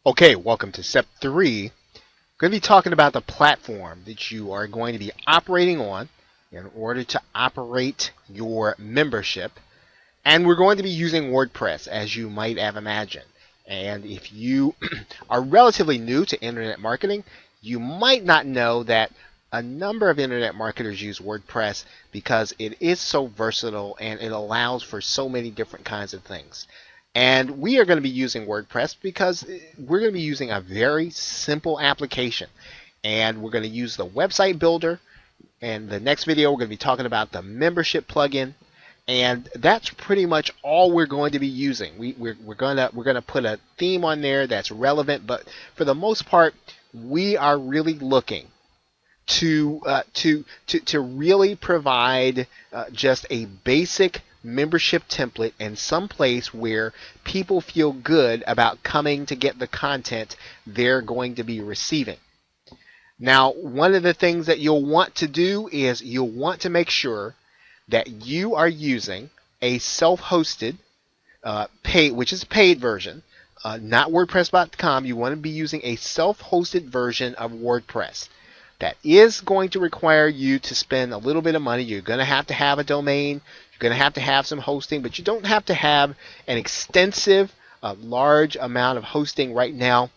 Okay, welcome to step 3. We're going to be talking about the platform that you are going to be operating on in order to operate your membership. And we're going to be using WordPress, as you might have imagined. And if you are relatively new to internet marketing, you might not know that a number of internet marketers use WordPress because it is so versatile and it allows for so many different kinds of things. And we are going to be using WordPress because we're going to be using a very simple application. And we're going to use the website builder. And the next video, we're going to be talking about the membership plugin. And that's pretty much all we're going to be using. We're going to put a theme on there that's relevant, but for the most part, we are really looking to really provide just a basic membership template and some place where people feel good about coming to get the content they're going to be receiving. Now, one of the things that you'll want to do is you'll want to make sure that you are using a self-hosted paid, which is a paid version, not WordPress.com. You want to be using a self-hosted version of WordPress. That is going to require you to spend a little bit of money. You're going to have a domain. You're going to have some hosting, but you don't have to have an extensive, large amount of hosting right now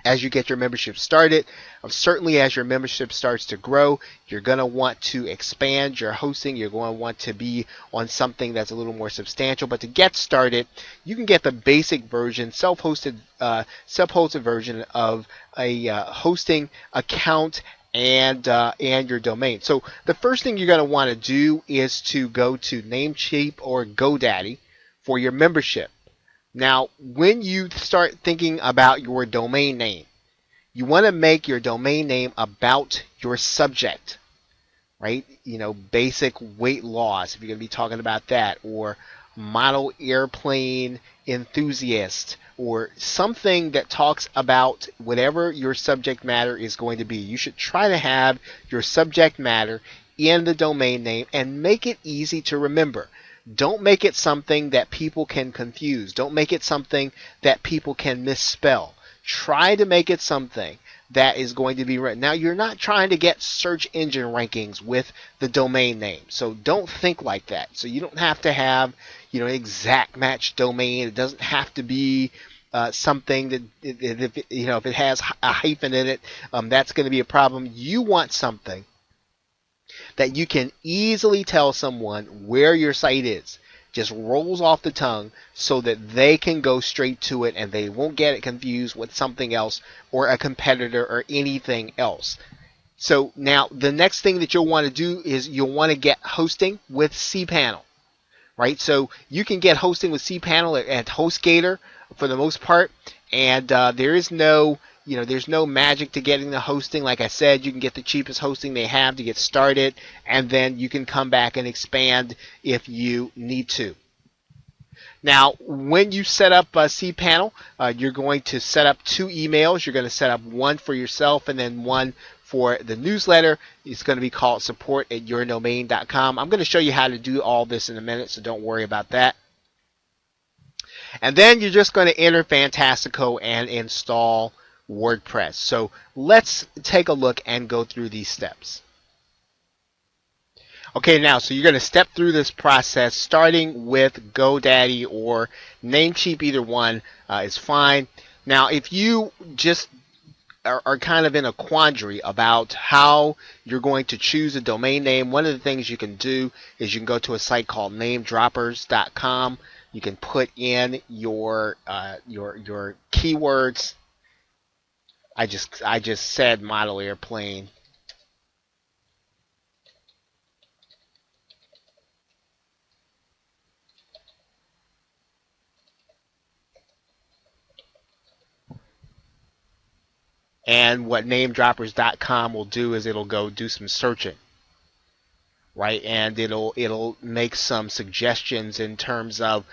as you get your membership started. Certainly as your membership starts to grow, you're going to want to expand your hosting. You're going to want to be on something that's a little more substantial. But to get started, you can get the basic version, self-hosted version of a hosting account and your domain. So the first thing you're going to want to do is to go to Namecheap or GoDaddy for your membership. Now, when you start thinking about your domain name, you want to make your domain name about your subject, right? Basic weight loss, if you're going to be talking about that, or model airplane enthusiast, or something that talks about whatever your subject matter is going to be. You should try to have your subject matter in the domain name and make it easy to remember. Don't make it something that people can confuse. Don't make it something that people can misspell. Try to make it something that is going to be written. Now, you're not trying to get search engine rankings with the domain name, so don't think like that. So you don't have to have, an exact match domain. It doesn't have to be something that, if it has a hyphen in it, that's going to be a problem. You want something that you can easily tell someone where your site is. Just rolls off the tongue so that they can go straight to it and they won't get it confused with something else or a competitor or anything else. So now the next thing that you'll want to do is you'll want to get hosting with cPanel, right? So you can get hosting with cPanel at HostGator for the most part, and there is there's no magic to getting the hosting. Like I said, you can get the cheapest hosting they have to get started, and then you can come back and expand if you need to. Now, when you set up cPanel, you're going to set up 2 emails. You're going to set up one for yourself and then one for the newsletter. It's going to be called support@yourdomain.com. I'm going to show you how to do all this in a minute, so don't worry about that. And then you're just going to enter Fantastico and install WordPress. So let's take a look and go through these steps. Okay, now, so you're going to step through this process starting with GoDaddy or Namecheap. Either one is fine. Now, if you just are kind of in a quandary about how you're going to choose a domain name, one of the things you can do is you can go to a site called namedroppers.com. You can put in your keywords. I just said model airplane. And what namedroppers.com will do is it'll go do some searching, right? And it'll make some suggestions in terms of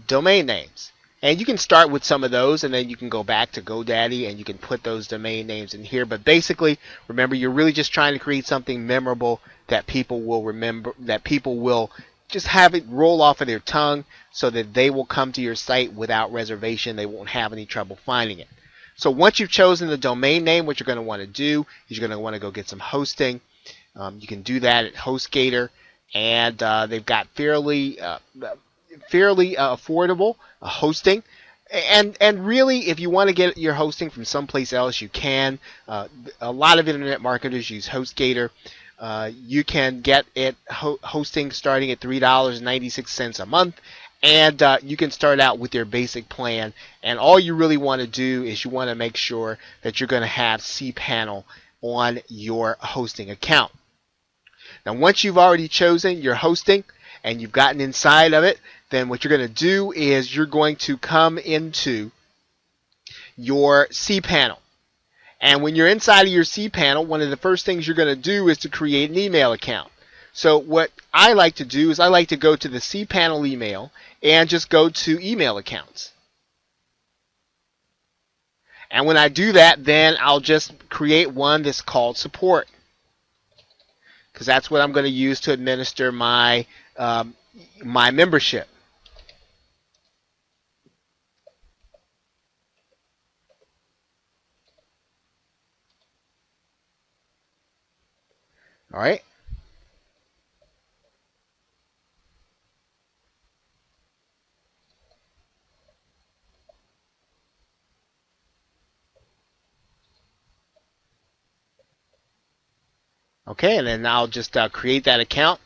domain names. And you can start with some of those, and then you can go back to GoDaddy and you can put those domain names in here. But basically, remember, you're really just trying to create something memorable that people will remember, that people will just have it roll off of their tongue so that they will come to your site without reservation. They won't have any trouble finding it. So once you've chosen the domain name, what you're going to want to do is you're going to want to go get some hosting. You can do that at HostGator, and they've got fairly affordable hosting. And really, if you want to get your hosting from someplace else, you can. A lot of internet marketers use HostGator. You can get it hosting starting at $3.96 a month, and you can start out with your basic plan. And all you really want to do is you want to make sure that you're going to have cPanel on your hosting account. Now, once you've already chosen your hosting and you've gotten inside of it, then what you're going to do is you're going to come into your cPanel. And when you're inside of your cPanel, one of the first things you're going to do is to create an email account. So what I like to do is I like to go to the cPanel email and just go to email accounts. And when I do that, then I'll just create one that's called support, because that's what I'm going to use to administer my my membership. All right. Okay, and then I'll just create that account.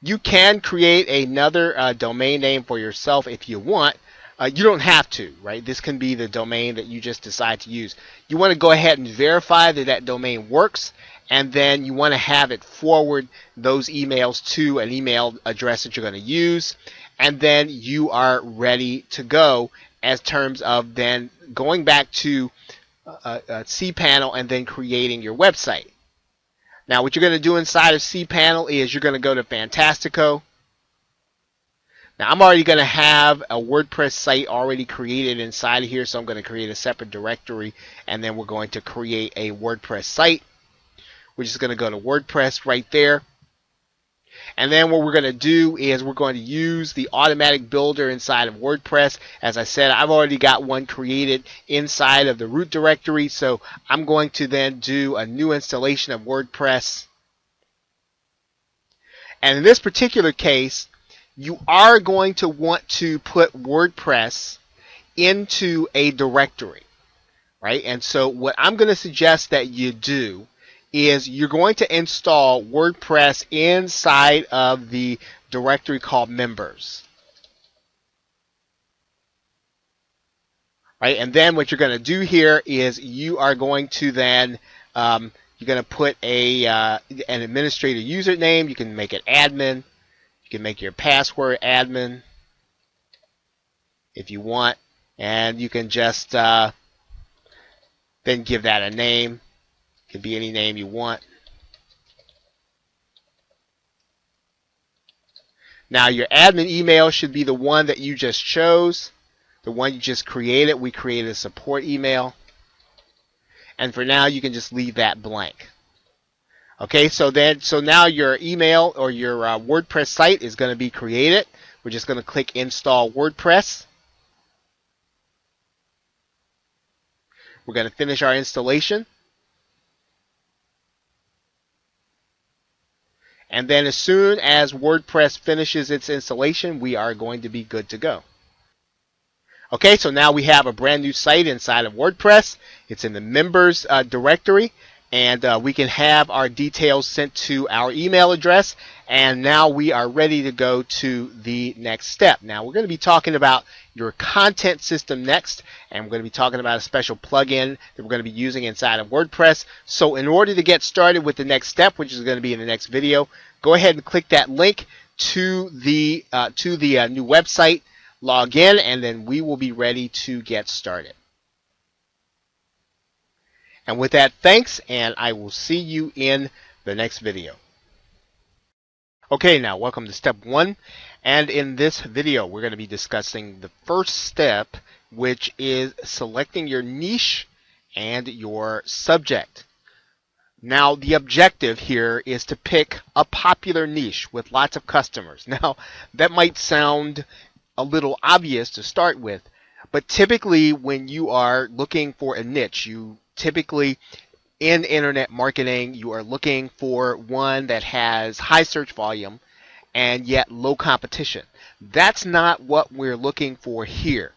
You can create another domain name for yourself if you want. You don't have to, right? This can be the domain that you just decide to use. You want to go ahead and verify that that domain works, and then you want to have it forward those emails to an email address that you're going to use, and then you are ready to go as terms of then going back to cPanel and then creating your website. Now, what you're going to do inside of cPanel is you're going to go to Fantastico. Now, I'm already going to have a WordPress site already created inside of here, so I'm going to create a separate directory, and then we're going to create a WordPress site. We're just going to go to WordPress right there. And then what we're going to do is we're going to use the automatic builder inside of WordPress. As I said, I've already got one created inside of the root directory, so I'm going to then do a new installation of WordPress. And in this particular case, you are going to want to put WordPress into a directory, right? And so what I'm going to suggest that you do is you're going to install WordPress inside of the directory called members. Right? And then what you're going to do here is you are going to then you're going to put an administrator username. You can make it admin. You can make your password admin if you want, and you can just then give that a name. It could be any name you want. Now your admin email should be the one that you just chose, the one you just created. We created a support email. And for now, you can just leave that blank. Okay, so now your email or your WordPress site is going to be created. We're just going to click Install WordPress. We're going to finish our installation. And then as soon as WordPress finishes its installation, we are going to be good to go. Okay, so now we have a brand new site inside of WordPress. It's in the members directory, and we can have our details sent to our email address. And now we are ready to go to the next step. Now we're going to be talking about your content system next, and we're going to be talking about a special plugin that we're going to be using inside of WordPress. So in order to get started with the next step, which is going to be in the next video, go ahead and click that link to the new website, log in, and then we will be ready to get started. And with that, thanks, and I will see you in the next video. Okay, now welcome to step 1, and in this video we're going to be discussing the first step, which is selecting your niche and your subject. Now, the objective here is to pick a popular niche with lots of customers. Now, that might sound a little obvious to start with, but typically when you are looking for a niche, you typically in internet marketing, you are looking for one that has high search volume and yet low competition. That's not what we're looking for here.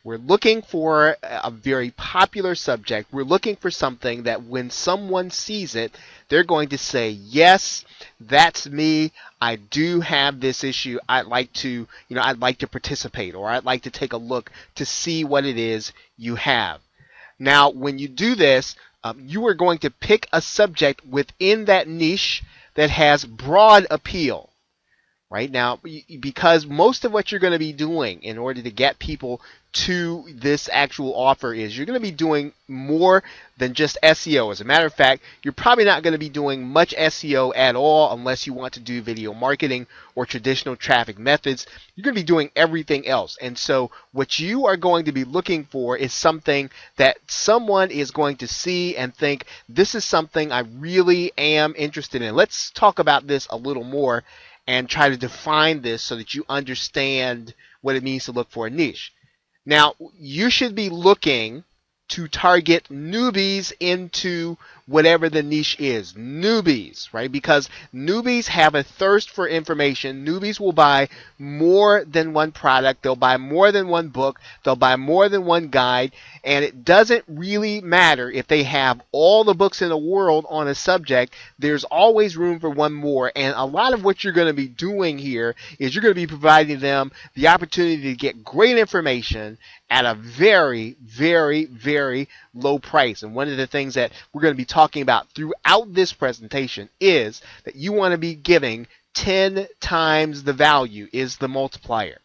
We're looking for a very popular subject. We're looking for something that when someone sees it, they're going to say, yes, that's me. I do have this issue. I'd like to participate, or I'd like to take a look to see what it is you have. Now, when you do this, you are going to pick a subject within that niche that has broad appeal. Right now, because most of what you're going to be doing in order to get people to this actual offer is you're going to be doing more than just SEO. As a matter of fact, you're probably not going to be doing much SEO at all unless you want to do video marketing or traditional traffic methods. You're going to be doing everything else. And so what you are going to be looking for is something that someone is going to see and think, this is something I really am interested in. Let's talk about this a little more and try to define this so that you understand what it means to look for a niche. Now, you should be looking to target newbies into whatever the niche is. Newbies, right? Because newbies have a thirst for information. Newbies will buy more than one product. They'll buy more than one book. They'll buy more than one guide. And it doesn't really matter if they have all the books in the world on a subject. There's always room for one more. And a lot of what you're going to be doing here is you're going to be providing them the opportunity to get great information at a very, very, very low price. And one of the things that we're going to be talking about throughout this presentation is that you want to be giving 10 times the value is the multiplier.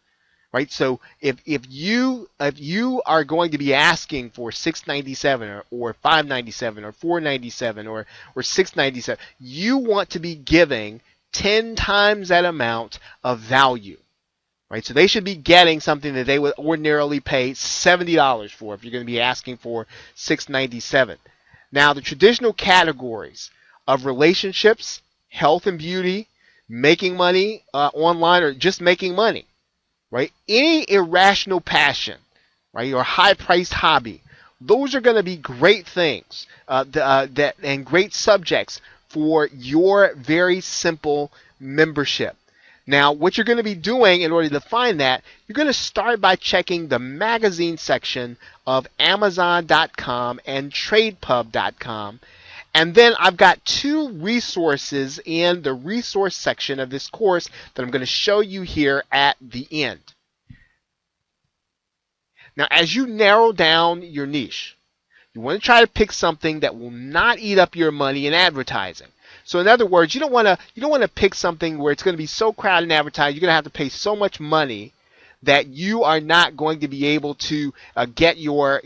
Right? So if you are going to be asking for $6.97 or $5.97 or $4.97 or $6.97, you want to be giving 10 times that amount of value. Right? So they should be getting something that they would ordinarily pay $70 for if you're going to be asking for $6.97. Now, the traditional categories of relationships, health and beauty, making money online, or just making money, right? Any irrational passion, right, or high-priced hobby, those are going to be great things and great subjects for your very simple membership. Now, what you're going to be doing in order to find that, you're going to start by checking the magazine section of Amazon.com and TradePub.com. And then I've got two resources in the resource section of this course that I'm going to show you here at the end. Now, as you narrow down your niche, you want to try to pick something that will not eat up your money in advertising. So in other words, you don't want to pick something where it's going to be so crowded in advertising, you're going to have to pay so much money that you are not going to be able to get your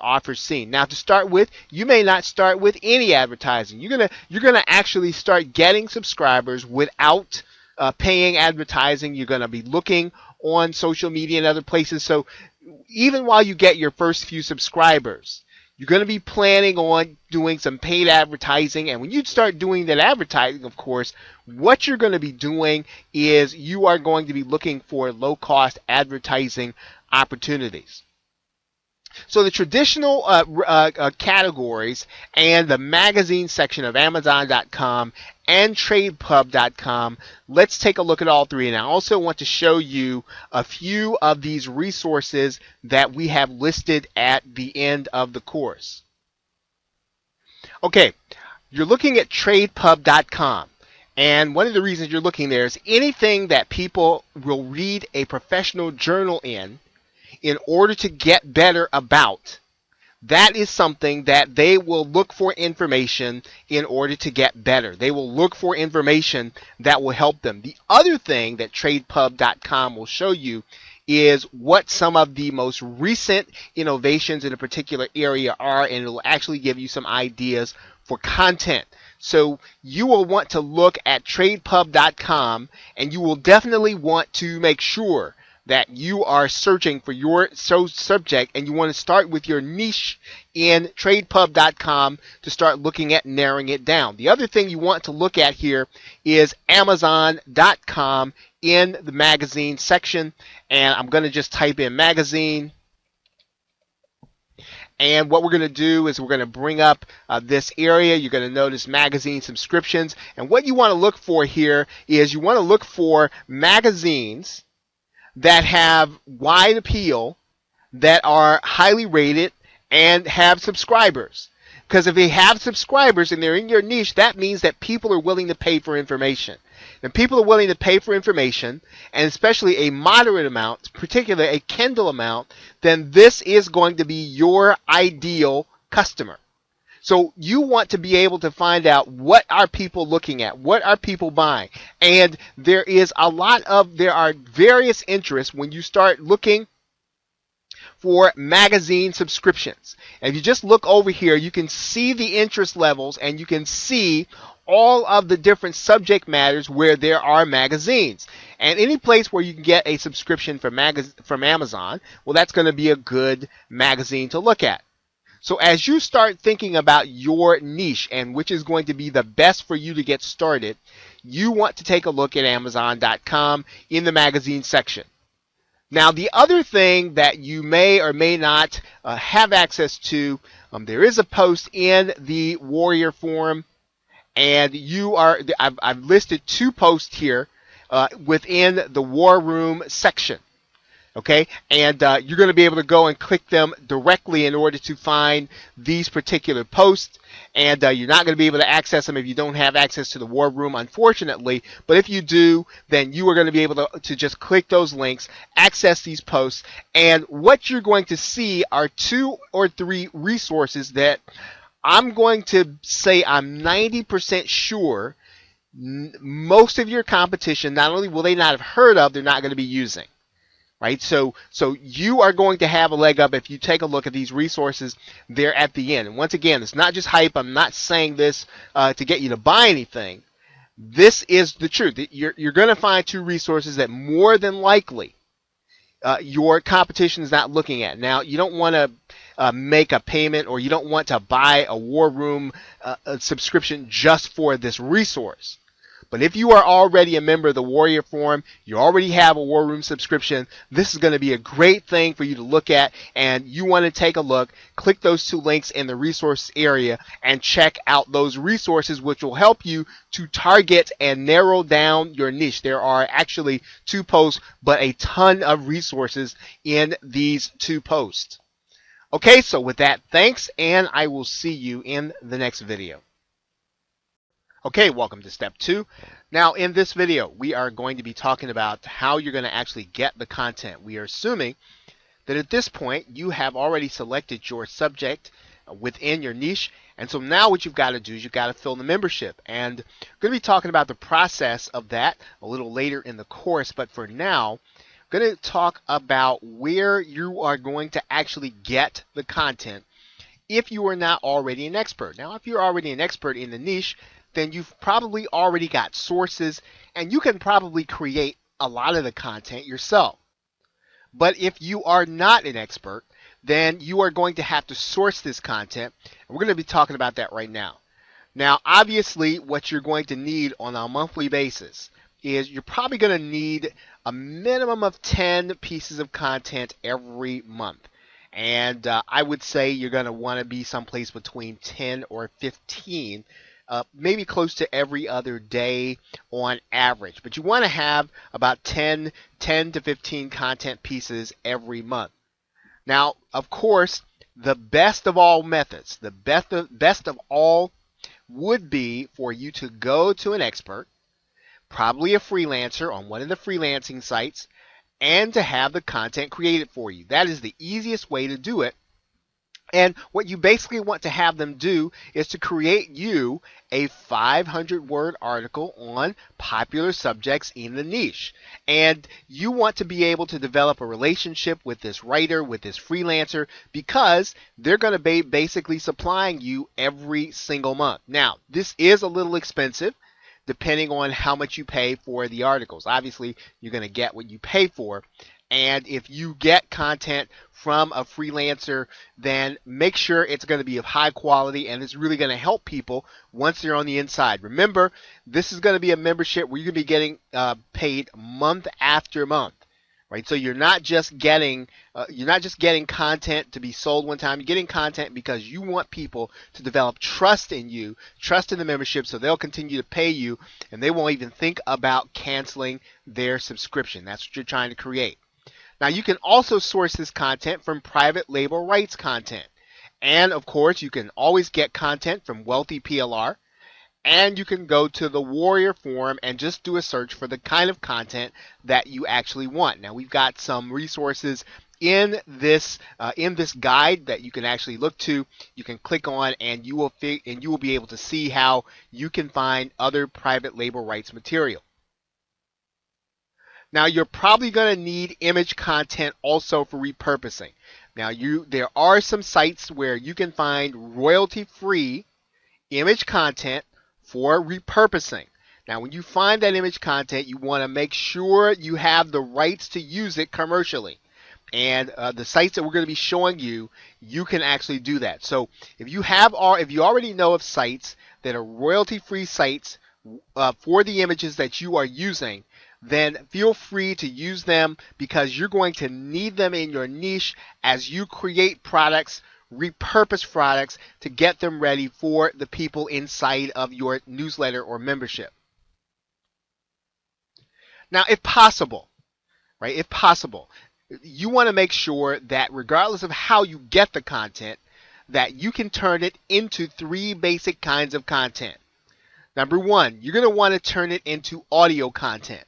offer seen. Now, to start with, you may not start with any advertising. You're gonna actually start getting subscribers without paying advertising. You're going to be looking on social media and other places. So even while you get your first few subscribers, you're going to be planning on doing some paid advertising. And when you start doing that advertising, of course, what you're going to be doing is you are going to be looking for low-cost advertising opportunities. So the traditional categories and the magazine section of Amazon.com and TradePub.com, let's take a look at all three. And I also want to show you a few of these resources that we have listed at the end of the course. Okay, you're looking at TradePub.com. And one of the reasons you're looking there is anything that people will read a professional journal in order to get better about, that is something that they will look for information in order to get better. They will look for information that will help them. The other thing that TradePub.com will show you is what some of the most recent innovations in a particular area are, and it will actually give you some ideas for content. So you will want to look at TradePub.com, and you will definitely want to make sure that you are searching for your subject and you want to start with your niche in tradepub.com to start looking at narrowing it down. The other thing you want to look at here is amazon.com in the magazine section, and I'm going to just type in magazine. And what we're going to do is we're going to bring up this area. You're going to notice magazine subscriptions. And what you want to look for here is you want to look for magazines that have wide appeal, that are highly rated, and have subscribers. Because if they have subscribers and they're in your niche, that means that people are willing to pay for information. And people are willing to pay for information, and especially a moderate amount, particularly a Kindle amount, then this is going to be your ideal customer. So you want to be able to find out what are people looking at, what are people buying. And there are various interests when you start looking for magazine subscriptions. And if you just look over here, you can see the interest levels and you can see all of the different subject matters where there are magazines. And any place where you can get a subscription from Amazon, well, that's going to be a good magazine to look at. So as you start thinking about your niche and which is going to be the best for you to get started, you want to take a look at amazon.com in the magazine section. Now, the other thing that you may or may not have access to, there is a post in the Warrior Forum, and I've listed 2 posts here within the War Room section. Okay, and you're going to be able to go and click them directly in order to find these particular posts. And you're not going to be able to access them if you don't have access to the War Room, unfortunately. But if you do, then you are going to be able to just click those links, access these posts, and what you're going to see are 2 or 3 resources that I'm going to say I'm 90% sure most of your competition, not only will they not have heard of, they're not going to be using. Right? So you are going to have a leg up if you take a look at these resources there at the end. And once again, it's not just hype. I'm not saying this to get you to buy anything. This is the truth. You're going to find 2 resources that more than likely your competition is not looking at. Now, you don't want to make a payment, or you don't want to buy a War Room subscription just for this resource. But if you are already a member of the Warrior Forum, you already have a War Room subscription, this is going to be a great thing for you to look at, and you want to take a look, click those 2 links in the resource area and check out those resources, which will help you to target and narrow down your niche. There are actually 2 posts, but a ton of resources in these 2 posts. Okay, so with that, thanks, and I will see you in the next video. Okay, welcome to step 2. Now, in this video, we are going to be talking about how you're going to actually get the content. We are assuming that at this point, you have already selected your subject within your niche. And so now what you've got to do is you've got to fill the membership. And I'm going to be talking about the process of that a little later in the course. But for now, I'm going to talk about where you are going to actually get the content if you are not already an expert. Now, if you're already an expert in the niche, then you've probably already got sources, and you can probably create a lot of the content yourself. But if you are not an expert, then you are going to have to source this content, and we're going to be talking about that right now. Now, obviously, what you're going to need on a monthly basis is you're probably going to need a minimum of 10 pieces of content every month. And I would say you're going to want to be someplace between 10 or 15, maybe close to every other day on average. But you want to have about 10 to 15 content pieces every month. Now, of course, the best of all methods, the best of all would be for you to go to an expert, probably a freelancer on one of the freelancing sites, and to have the content created for you. That is the easiest way to do it. And what you basically want to have them do is to create you a 500-word article on popular subjects in the niche. And you want to be able to develop a relationship with this writer, with this freelancer, because they're going to be basically supplying you every single month. Now, this is a little expensive, depending on how much you pay for the articles. Obviously, you're going to get what you pay for. And if you get content from a freelancer, then make sure it's going to be of high quality and it's really going to help people once they're on the inside. Remember, this is going to be a membership where you're going to be getting paid month after month. Right, so you're not just getting content to be sold one time. You're getting content because you want people to develop trust in you, trust in the membership, so they'll continue to pay you, and they won't even think about canceling their subscription. That's what you're trying to create. Now, you can also source this content from private label rights content, and of course, you can always get content from Wealthy PLR. And you can go to the Warrior Forum and just do a search for the kind of content that you actually want. Now, we've got some resources in this guide that you can actually look to. You can click on, and you will be able to see how you can find other private label rights material. Now, you're probably going to need image content also for repurposing. Now, there are some sites where you can find royalty-free image content for repurposing. Now, when you find that image content, you want to make sure you have the rights to use it commercially. And the sites that we're going to be showing you, you can actually do that. So if you already know of sites that are royalty-free sites for the images that you are using, then feel free to use them because you're going to need them in your niche as you create products, repurpose products to get them ready for the people inside of your newsletter or membership. Now, if possible, you want to make sure that regardless of how you get the content, that you can turn it into 3 basic kinds of content. Number 1, you're going to want to turn it into audio content.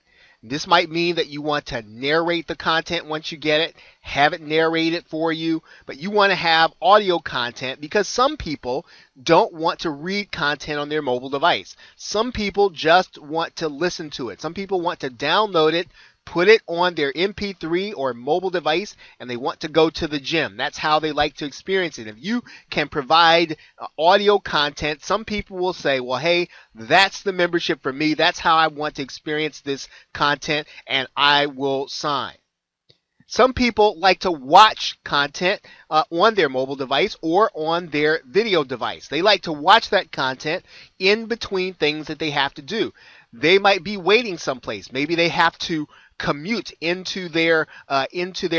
This might mean that you want to narrate the content once you get it, have it narrated for you, but you want to have audio content because some people don't want to read content on their mobile device. Some people just want to listen to it. Some people want to download it, put it on their MP3 or mobile device, and they want to go to the gym. That's how they like to experience it. If you can provide audio content, some people will say, well, hey, that's the membership for me. That's how I want to experience this content, and I will sign. Some people like to watch content on their mobile device or on their video device. They like to watch that content in between things that they have to do. They might be waiting someplace. Maybe they have to commute into their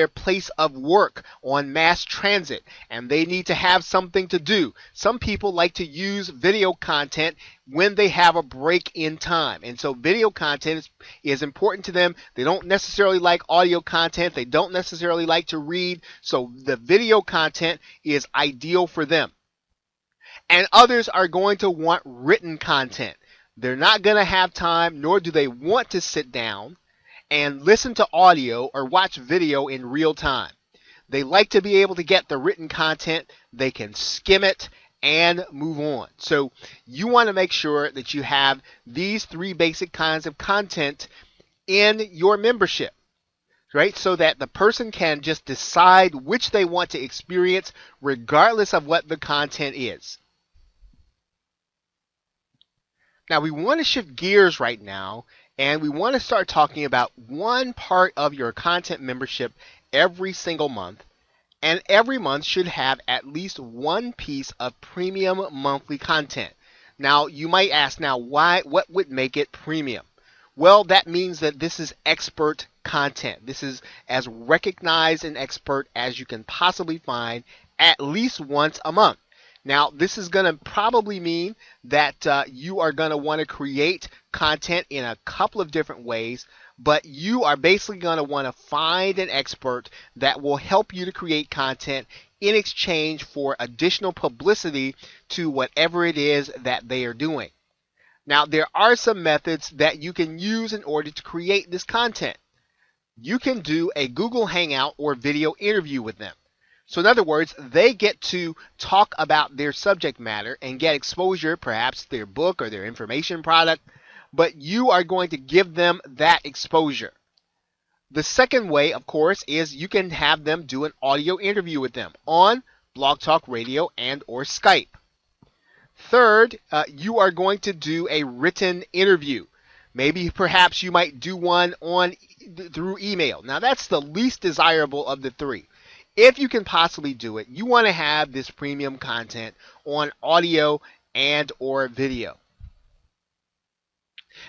place of work on mass transit, and they need to have something to do. Some people like to use video content when they have a break in time, and so video content is important to them. They don't necessarily like audio content. They don't necessarily like to read, so the video content is ideal for them. And others are going to want written content. They're not going to have time, nor do they want to sit down and listen to audio or watch video in real time. They like to be able to get the written content. They can skim it and move on. So you want to make sure that you have these 3 basic kinds of content in your membership, right? So that the person can just decide which they want to experience regardless of what the content is. Now, we want to shift gears right now, and we want to start talking about one part of your content membership every single month, and every month should have at least one piece of premium monthly content. Now, you might ask, what would make it premium? Well, that means that this is expert content. This is as recognized and expert as you can possibly find at least once a month. Now, this is going to probably mean that you are going to want to create content in a couple of different ways, but you are basically going to want to find an expert that will help you to create content in exchange for additional publicity to whatever it is that they are doing. Now, there are some methods that you can use in order to create this content. You can do a Google Hangout or video interview with them. So in other words, they get to talk about their subject matter and get exposure, perhaps their book or their information product, but you are going to give them that exposure. The second way, of course, is you can have them do an audio interview with them on Blog Talk Radio and or Skype. Third, you are going to do a written interview. Maybe perhaps you might do one through email. Now that's the least desirable of the three. If you can possibly do it, you want to have this premium content on audio and or video.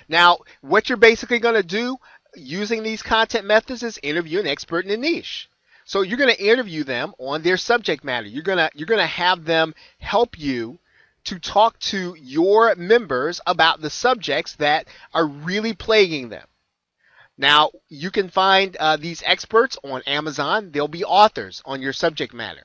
Now, what you're basically going to do using these content methods is interview an expert in a niche. So you're going to interview them on their subject matter. You're going to have them help you to talk to your members about the subjects that are really plaguing them. Now, you can find these experts on Amazon. They'll be authors on your subject matter.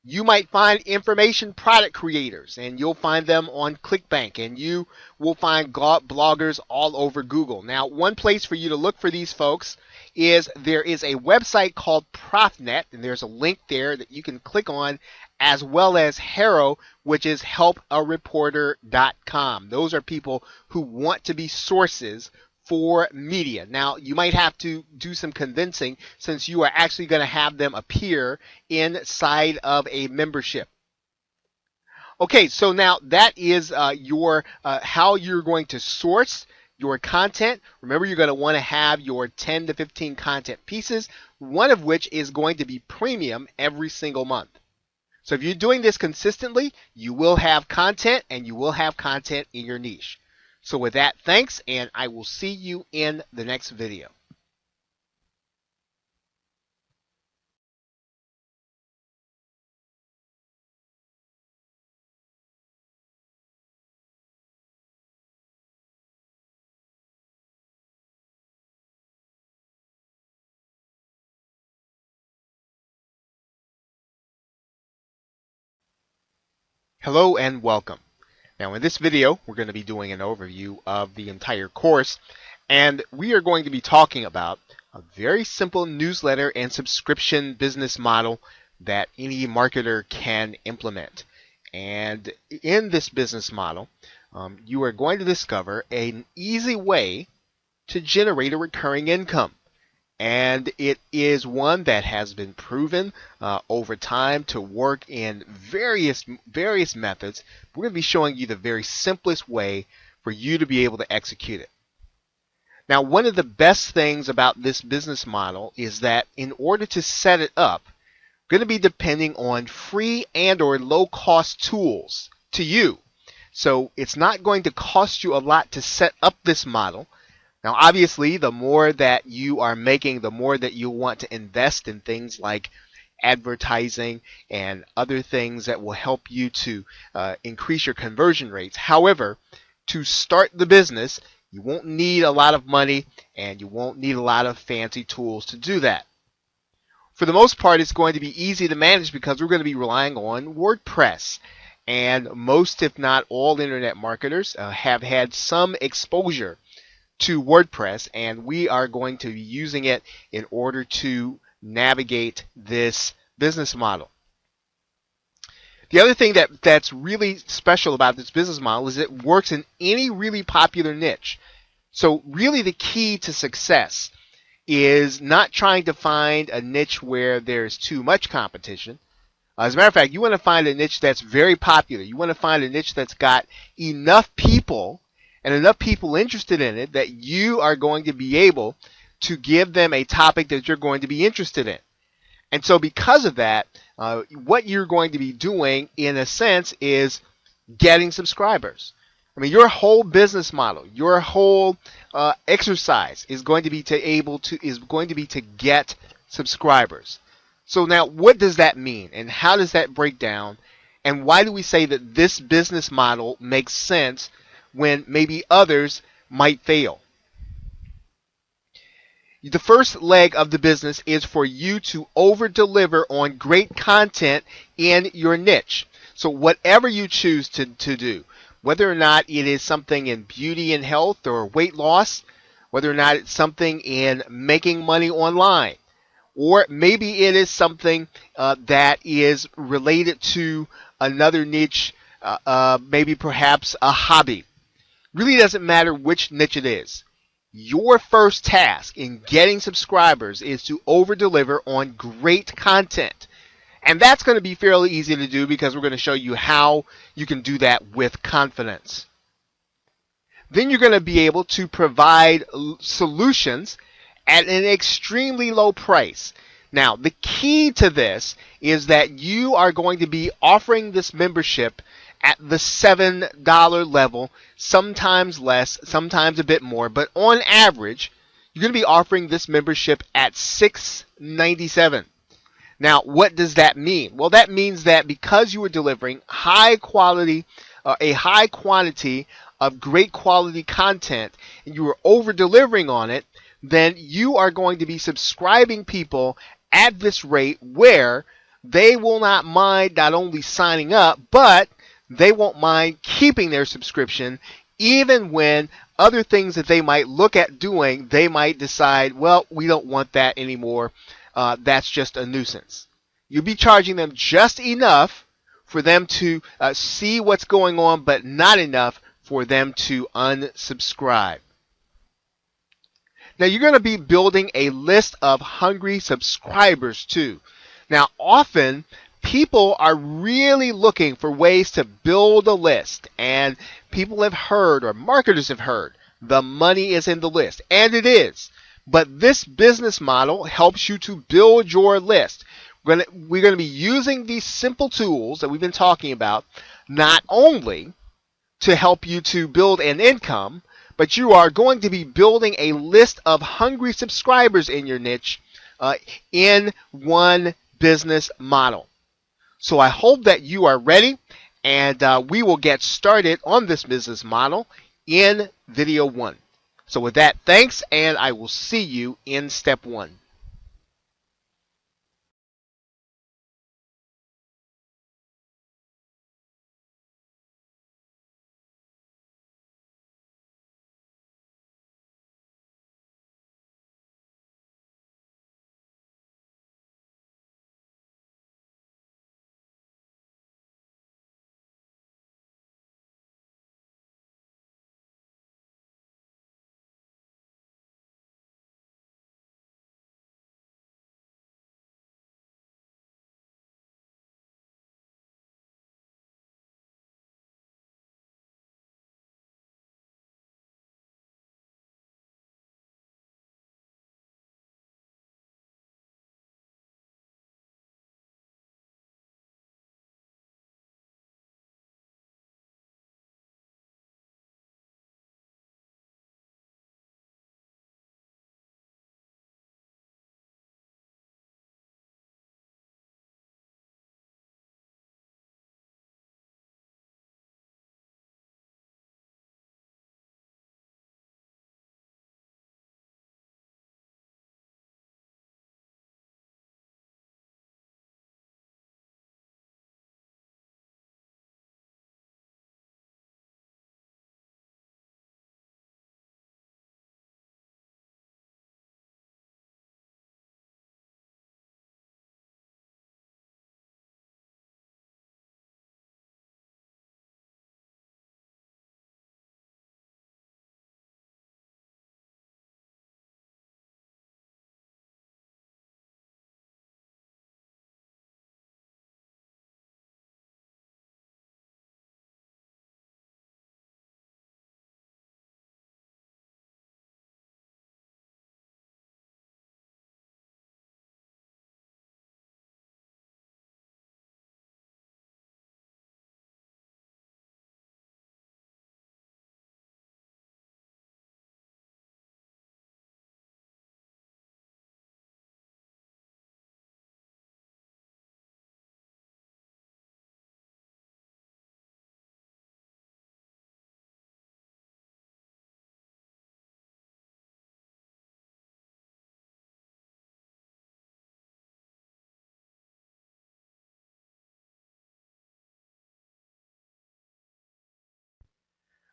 You might find information product creators, and you'll find them on ClickBank, and you will find bloggers all over Google. Now, one place for you to look for these folks is there is a website called ProfNet, and there's a link there that you can click on, as well as HARO, which is helpareporter.com. Those are people who want to be sources for media. Now, you might have to do some convincing since you are actually going to have them appear inside of a membership. Okay, so now that is your how you're going to source your content. Remember, you're going to want to have your 10 to 15 content pieces, one of which is going to be premium every single month. So if you're doing this consistently, you will have content, and you will have content in your niche. So with that, thanks, and I will see you in the next video. Hello and welcome. Now in this video, we're going to be doing an overview of the entire course, and we are going to be talking about a very simple newsletter and subscription business model that any marketer can implement. And in this business model, you are going to discover an easy way to generate a recurring income. And it is one that has been proven over time to work in various methods. We're going to be showing you the very simplest way for you to be able to execute it. Now, one of the best things about this business model is that in order to set it up, you're going to be depending on free and or low-cost tools to you. So it's not going to cost you a lot to set up this model. Now, obviously, the more that you are making, the more that you want to invest in things like advertising and other things that will help you to increase your conversion rates. However, to start the business, you won't need a lot of money and you won't need a lot of fancy tools to do that. For the most part, it's going to be easy to manage because we're going to be relying on WordPress. And most, if not all, internet marketers have had some exposure to WordPress, and we are going to be using it in order to navigate this business model. The other thing that's really special about this business model is it works in any really popular niche. So really the key to success is not trying to find a niche where there's too much competition. As a matter of fact, you want to find a niche that's very popular. You want to find a niche that's got enough people and enough people interested in it that you are going to be able to give them a topic that you're going to be interested in. And so because of that, what you're going to be doing, in a sense, is getting subscribers. I mean, your whole business model, your whole exercise is going to be to get subscribers. So now, what does that mean, and how does that break down, and why do we say that this business model makes sense when maybe others might fail? The first leg of the business is for you to over-deliver on great content in your niche. So whatever you choose to do, whether or not it is something in beauty and health or weight loss, whether or not it's something in making money online, or maybe it is something that is related to another niche, maybe perhaps a hobby. Really doesn't matter which niche it is. Your first task in getting subscribers is to over-deliver on great content. And that's going to be fairly easy to do because we're going to show you how you can do that with confidence. then you're going to be able to provide solutions at an extremely low price. Now, the key to this is that you are going to be offering this membership at the $7 level, sometimes less, sometimes a bit more, but on average, you're going to be offering this membership at $6.97. Now, what does that mean? Well, that means that because you are delivering a high quantity of great quality content, and you are over delivering on it, then you are going to be subscribing people at this rate where they will not mind not only signing up, but they won't mind keeping their subscription, even when other things that they might look at doing, they might decide, well, we don't want that anymore. That's just a nuisance. You'll be charging them just enough for them to see what's going on, but not enough for them to unsubscribe. Now, you're going to be building a list of hungry subscribers too. Now, often people are really looking for ways to build a list, and people have heard, or marketers have heard, the money is in the list, and it is. But this business model helps you to build your list. We're going to be using these simple tools that we've been talking about, not only to help you to build an income, but you are going to be building a list of hungry subscribers in your niche in one business model. So I hope that you are ready, and we will get started on this business model in video 1. So with that, thanks, and I will see you in step 1.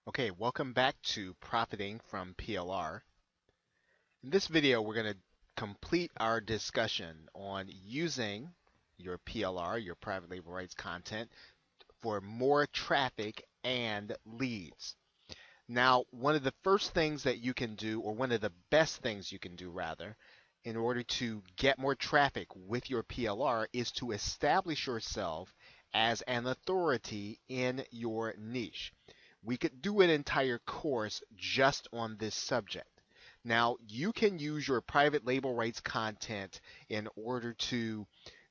Okay, welcome back to Profiting from PLR. In this video, we're going to complete our discussion on using your PLR, your private label rights content, for more traffic and leads. Now, one of the first things that you can do, or one of the best things you can do rather, in order to get more traffic with your PLR is to establish yourself as an authority in your niche. We could do an entire course just on this subject. Now, you can use your private label rights content in order to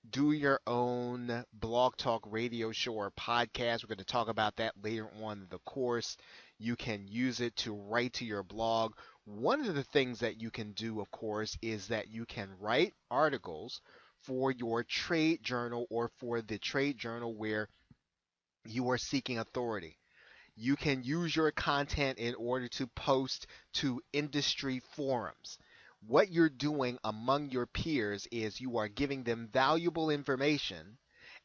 do your own blog talk radio show or podcast. We're going to talk about that later on in the course. You can use it to write to your blog. One of the things that you can do, of course, is that you can write articles for your trade journal or for the trade journal where you are seeking authority. You can use your content in order to post to industry forums. What you're doing among your peers is you are giving them valuable information.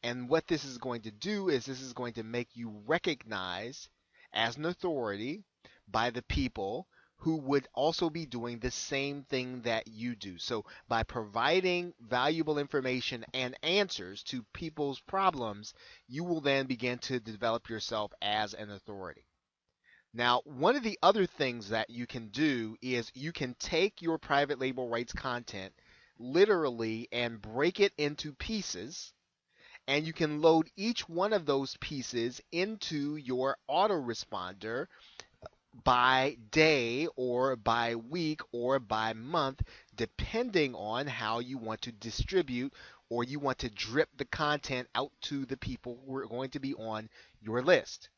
And what this is going to do is this is going to make you recognized as an authority by the people who would also be doing the same thing that you do. So by providing valuable information and answers to people's problems, you will then begin to develop yourself as an authority. Now, one of the other things that you can do is you can take your private label rights content literally and break it into pieces, and you can load each one of those pieces into your autoresponder by day or by week or by month, depending on how you want to distribute or you want to drip the content out to the people who are going to be on your list.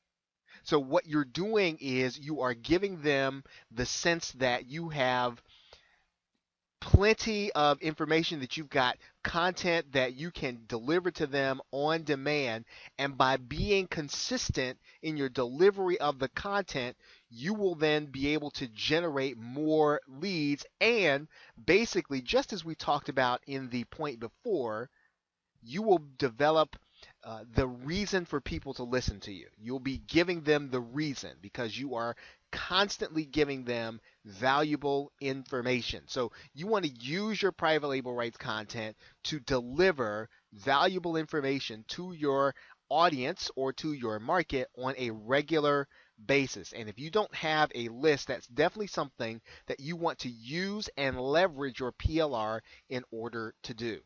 So what you're doing is you are giving them the sense that you have plenty of information, that you've got content that you can deliver to them on demand. And by being consistent in your delivery of the content, you will then be able to generate more leads. And basically, just as we talked about in the point before, you will develop the reason for people to listen to you. You'll be giving them the reason because you are constantly giving them valuable information. So you want to use your private label rights content to deliver valuable information to your audience or to your market on a regular basis. And if you don't have a list, that's definitely something that you want to use and leverage your PLR in order to do.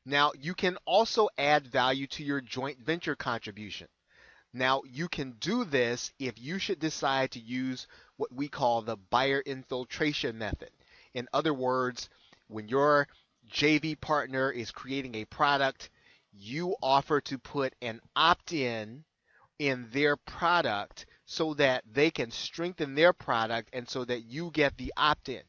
Now, you can also add value to your joint venture contribution. Now, you can do this if you should decide to use what we call the buyer infiltration method. In other words, when your JV partner is creating a product, you offer to put an opt-in in their product so that they can strengthen their product and so that you get the opt-in.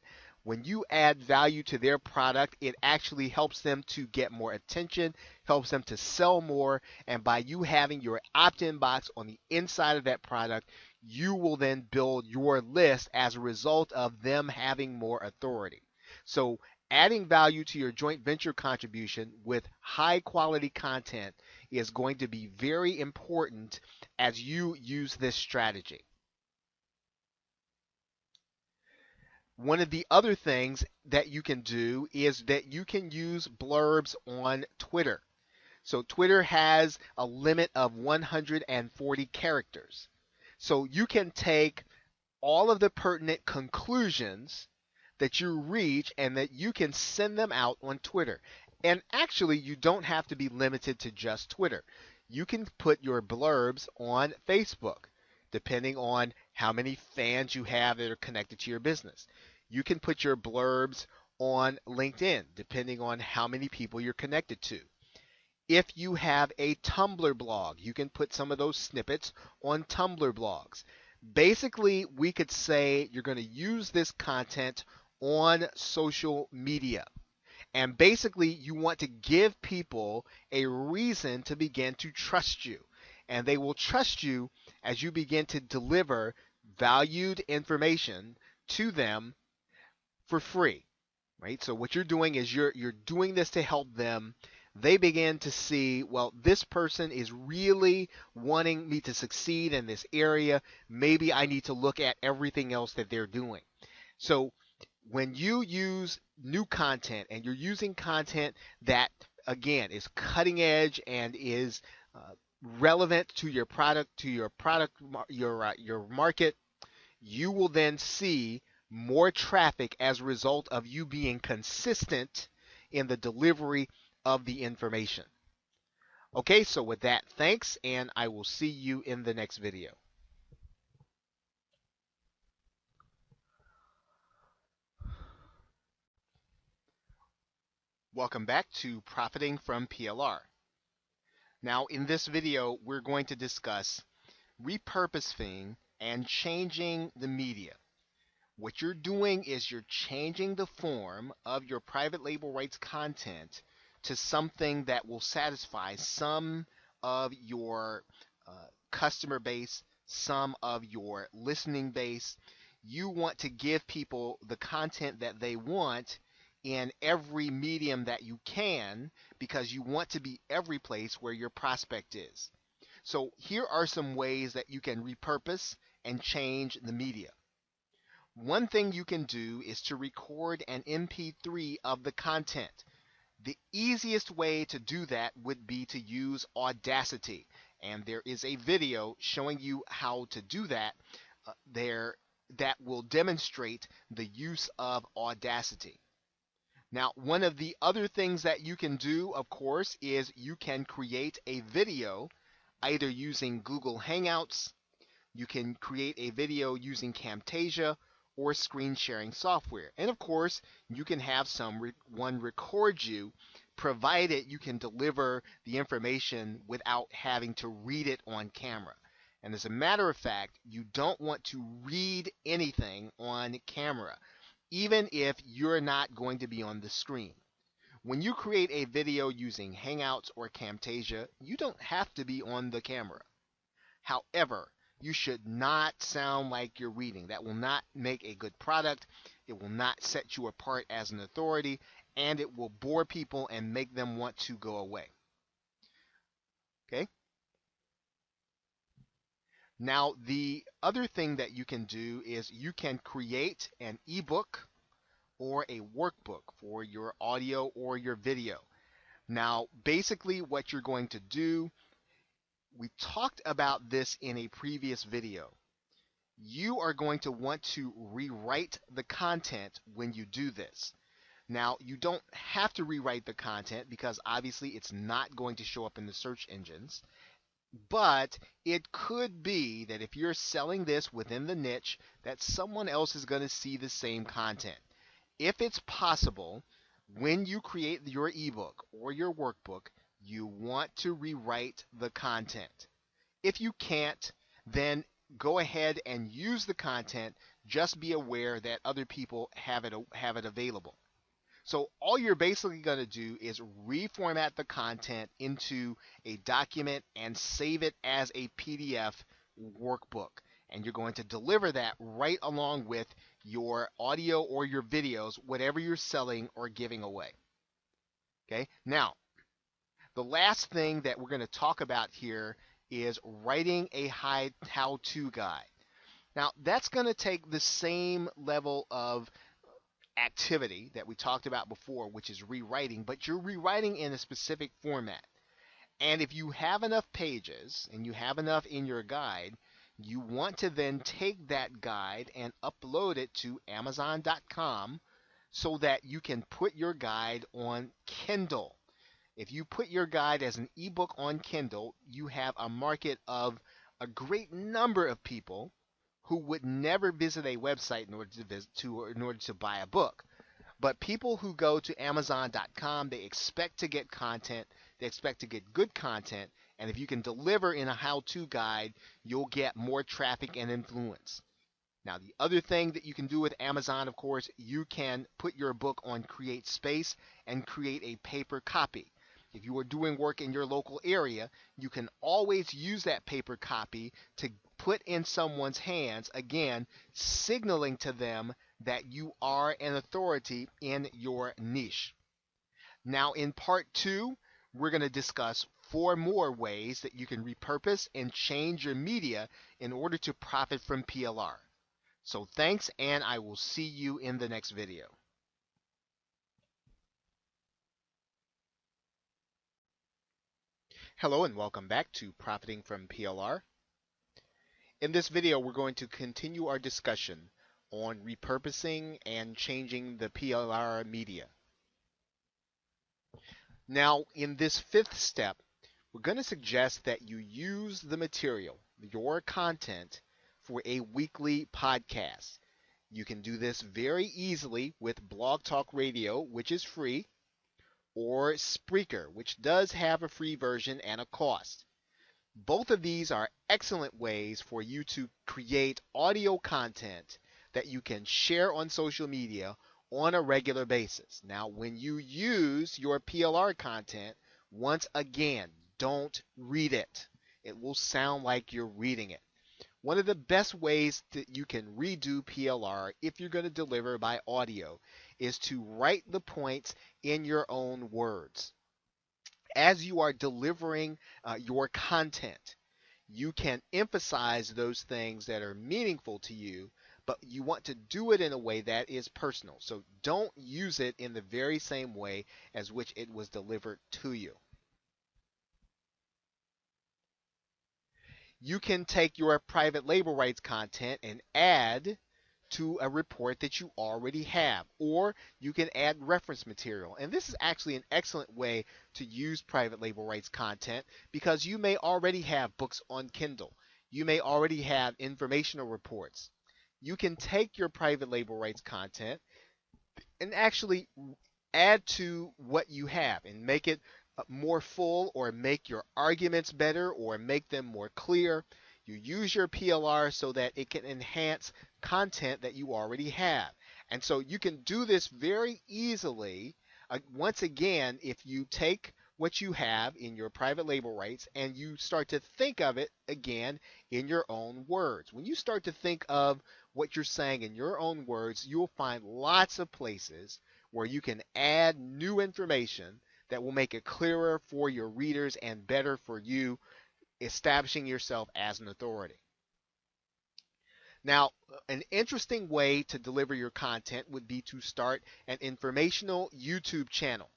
When you add value to their product, it actually helps them to get more attention, helps them to sell more, and by you having your opt-in box on the inside of that product, you will then build your list as a result of them having more authority. So adding value to your joint venture contribution with high quality content is going to be very important as you use this strategy. One of the other things that you can do is that you can use blurbs on Twitter. So Twitter has a limit of 140 characters. So you can take all of the pertinent conclusions that you reach and that you can send them out on Twitter. And actually, you don't have to be limited to just Twitter. You can put your blurbs on Facebook, depending on how many fans you have that are connected to your business. You can put your blurbs on LinkedIn, depending on how many people you're connected to. If you have a Tumblr blog, you can put some of those snippets on Tumblr blogs. Basically, we could say you're going to use this content on social media. And basically, you want to give people a reason to begin to trust you. And they will trust you as you begin to deliver valued information to them for free, right? So what you're doing is you're doing this to help them. They begin to see, well, this person is really wanting me to succeed in this area. Maybe I need to look at everything else that they're doing. So when you use new content and you're using content that, again, is cutting edge and is relevant to your product, your market, you will then see more traffic as a result of you being consistent in the delivery of the information. Okay, so with that, thanks, and I will see you in the next video. Welcome back to Profiting from PLR. Now, in this video, we're going to discuss repurposing and changing the media. What you're doing is you're changing the form of your private label rights content to something that will satisfy some of your customer base, some of your listening base. You want to give people the content that they want in every medium that you can because you want to be every place where your prospect is. So here are some ways that you can repurpose and change the media. One thing you can do is to record an MP3 of the content. The easiest way to do that would be to use Audacity, and there is a video showing you how to do that there that will demonstrate the use of Audacity. Now, one of the other things that you can do, of course, is you can create a video either using Google Hangouts, you can create a video using Camtasia or screen sharing software. And of course, you can have someone record you, provided you can deliver the information without having to read it on camera. And as a matter of fact, you don't want to read anything on camera, even if you're not going to be on the screen. When you create a video using Hangouts or Camtasia, you don't have to be on the camera. However, you should not sound like you're reading. That will not make a good product. It will not set you apart as an authority, and it will bore people and make them want to go away. Okay? Now, the other thing that you can do is you can create an ebook or a workbook for your audio or your video. Now, basically what you're going to do, we talked about this in a previous video. You are going to want to rewrite the content when you do this. Now, you don't have to rewrite the content because obviously it's not going to show up in the search engines. But it could be that if you're selling this within the niche, that someone else is going to see the same content. If it's possible, when you create your ebook or your workbook, you want to rewrite the content. If you can't, then go ahead and use the content. Just be aware that other people have it available. So all you're basically going to do is reformat the content into a document and save it as a PDF workbook. And you're going to deliver that right along with your audio or your videos, whatever you're selling or giving away. Okay? Now, the last thing that we're going to talk about here is writing a how-to guide. Now, that's going to take the same level of activity that we talked about before, which is rewriting, but you're rewriting in a specific format. And if you have enough pages and you have enough in your guide, you want to then take that guide and upload it to Amazon.com so that you can put your guide on Kindle. If you put your guide as an ebook on Kindle, you have a market of a great number of people who would never visit a website in order to buy a book. But people who go to Amazon.com, they expect to get content, they expect to get good content, and if you can deliver in a how-to guide, you'll get more traffic and influence. Now, the other thing that you can do with Amazon, of course, you can put your book on CreateSpace and create a paper copy. If you are doing work in your local area, you can always use that paper copy to put in someone's hands, again, signaling to them that you are an authority in your niche. Now, in part 2, we're going to discuss 4 more ways that you can repurpose and change your media in order to profit from PLR. So thanks, and I will see you in the next video. Hello and welcome back to Profiting from PLR. In this video, we're going to continue our discussion on repurposing and changing the PLR media. Now, in this 5th step, we're going to suggest that you use the material, your content, for a weekly podcast. You can do this very easily with Blog Talk Radio, which is free, or Spreaker, which does have a free version and a cost. Both of these are excellent ways for you to create audio content that you can share on social media on a regular basis. Now, when you use your PLR content, once again, don't read it. It will sound like you're reading it. One of the best ways that you can redo PLR if you're going to deliver by audio is to write the points in your own words. As you are delivering your content, you can emphasize those things that are meaningful to you, but you want to do it in a way that is personal. So don't use it in the very same way as which it was delivered to you. You can take your private label rights content and add to a report that you already have, or you can add reference material. And this is actually an excellent way to use private label rights content because you may already have books on Kindle. You may already have informational reports. You can take your private label rights content and actually add to what you have and make it more full, or make your arguments better, or make them more clear. You use your PLR so that it can enhance content that you already have. And so you can do this very easily. Once again, if you take what you have in your private label rights and you start to think of it again in your own words. When you start to think of what you're saying in your own words, you'll find lots of places where you can add new information that will make it clearer for your readers and better for you, establishing yourself as an authority. Now, an interesting way to deliver your content would be to start an informational YouTube channel.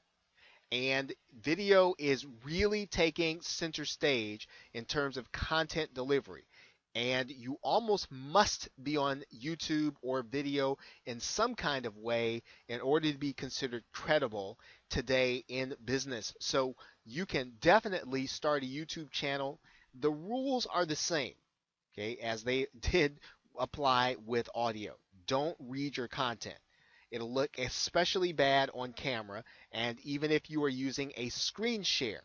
And video is really taking center stage in terms of content delivery. And you almost must be on YouTube or video in some kind of way in order to be considered credible today in business. So you can definitely start a YouTube channel. The rules are the same, okay, as they did apply with audio. Don't read your content. It'll look especially bad on camera, and even if you are using a screen share,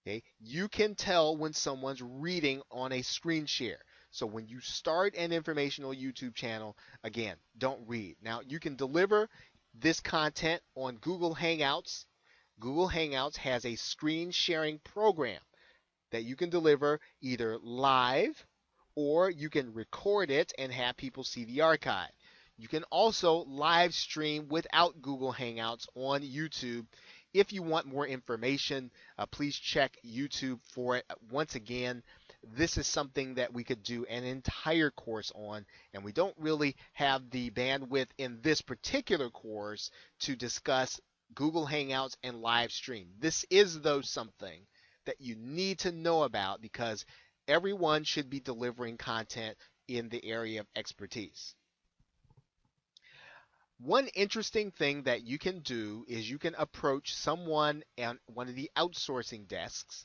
okay, you can tell when someone's reading on a screen share. So when you start an informational YouTube channel, again, don't read. Now, you can deliver this content on Google Hangouts. Google Hangouts has a screen sharing program that you can deliver either live, or you can record it and have people see the archive. You can also live stream without Google Hangouts on YouTube. If you want more information, please check YouTube for it. Once again, this is something that we could do an entire course on, and we don't really have the bandwidth in this particular course to discuss Google Hangouts and live stream. This is, though, something that you need to know about because everyone should be delivering content in the area of expertise. One interesting thing that you can do is you can approach someone at one of the outsourcing desks,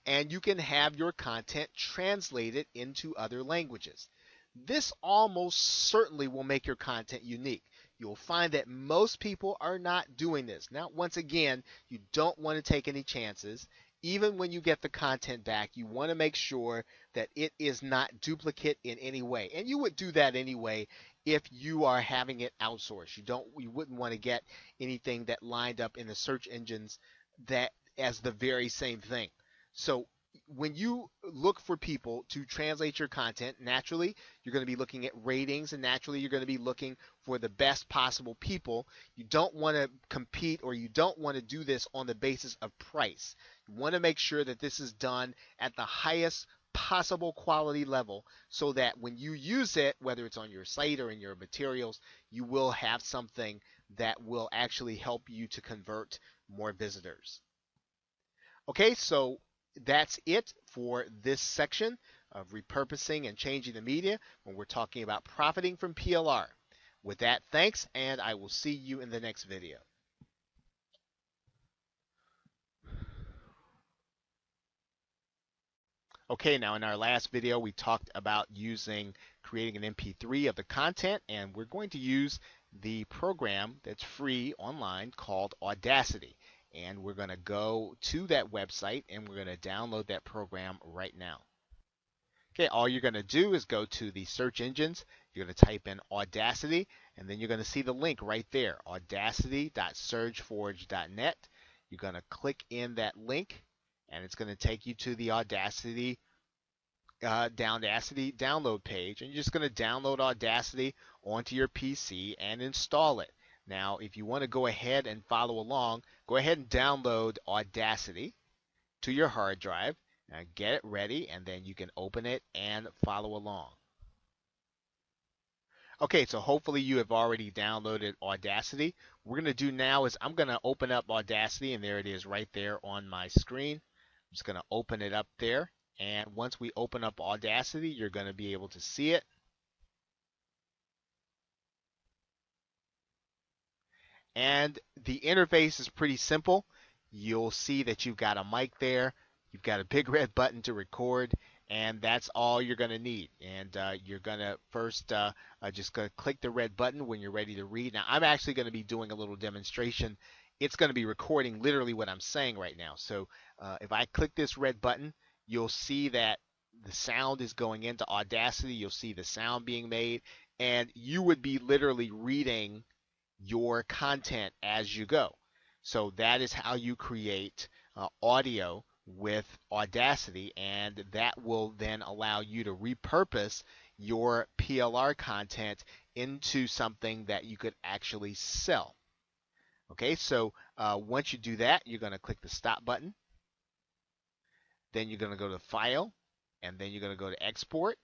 and you can have your content translated into other languages. This almost certainly will make your content unique. You'll find that most people are not doing this. Now, once again, you don't want to take any chances. Even when you get the content back, you want to make sure that it is not duplicate in any way. And you would do that anyway if you are having it outsourced. You wouldn't want to get anything that lined up in the search engines that as the very same thing. So when you look for people to translate your content, naturally you're going to be looking at ratings, and naturally you're going to be looking for the best possible people. You don't want to compete, or you don't want to do this on the basis of price. You want to make sure that this is done at the highest possible quality level so that when you use it, whether it's on your site or in your materials, you will have something that will actually help you to convert more visitors. Okay, so that's it for this section of repurposing and changing the media when we're talking about profiting from PLR. With that, thanks, and I will see you in the next video. Okay, now in our last video we talked about creating an MP3 of the content, and we're going to use the program that's free online called Audacity. And we're going to go to that website and we're going to download that program right now. Okay, all you're going to do is go to the search engines. You're going to type in Audacity, and then you're going to see the link right there, audacity.surgeforge.net. You're going to click in that link, and it's going to take you to the Audacity download page, and you're just going to download Audacity onto your PC and install it. Now, if you want to go ahead and follow along, go ahead and download Audacity to your hard drive. Get it ready, and then you can open it and follow along. Okay, so hopefully you have already downloaded Audacity. What we're going to do now is I'm going to open up Audacity, and there it is right there on my screen. I'm just going to open it up there, and once we open up Audacity, you're going to be able to see it. And the interface is pretty simple. You'll see that you've got a mic there. You've got a big red button to record, and that's all you're going to need. And you're going to first just going to click the red button when you're ready to read. Now, I'm actually going to be doing a little demonstration. It's going to be recording literally what I'm saying right now. So if I click this red button, you'll see that the sound is going into Audacity. You'll see the sound being made, and you would be literally reading your content as you go. So that is how you create audio with Audacity, and that will then allow you to repurpose your PLR content into something that you could actually sell. Okay, so once you do that, you're going to click the stop button. Then you're going to go to File, and then you're going to go to Export.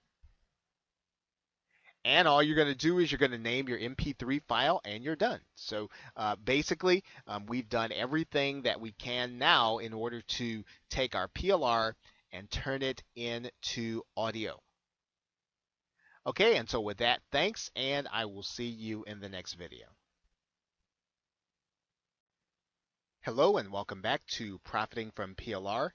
And all you're going to do is you're going to name your MP3 file, and you're done. So basically, we've done everything that we can now in order to take our PLR and turn it into audio. Okay, and so with that, thanks, and I will see you in the next video. Hello, and welcome back to Profiting from PLR.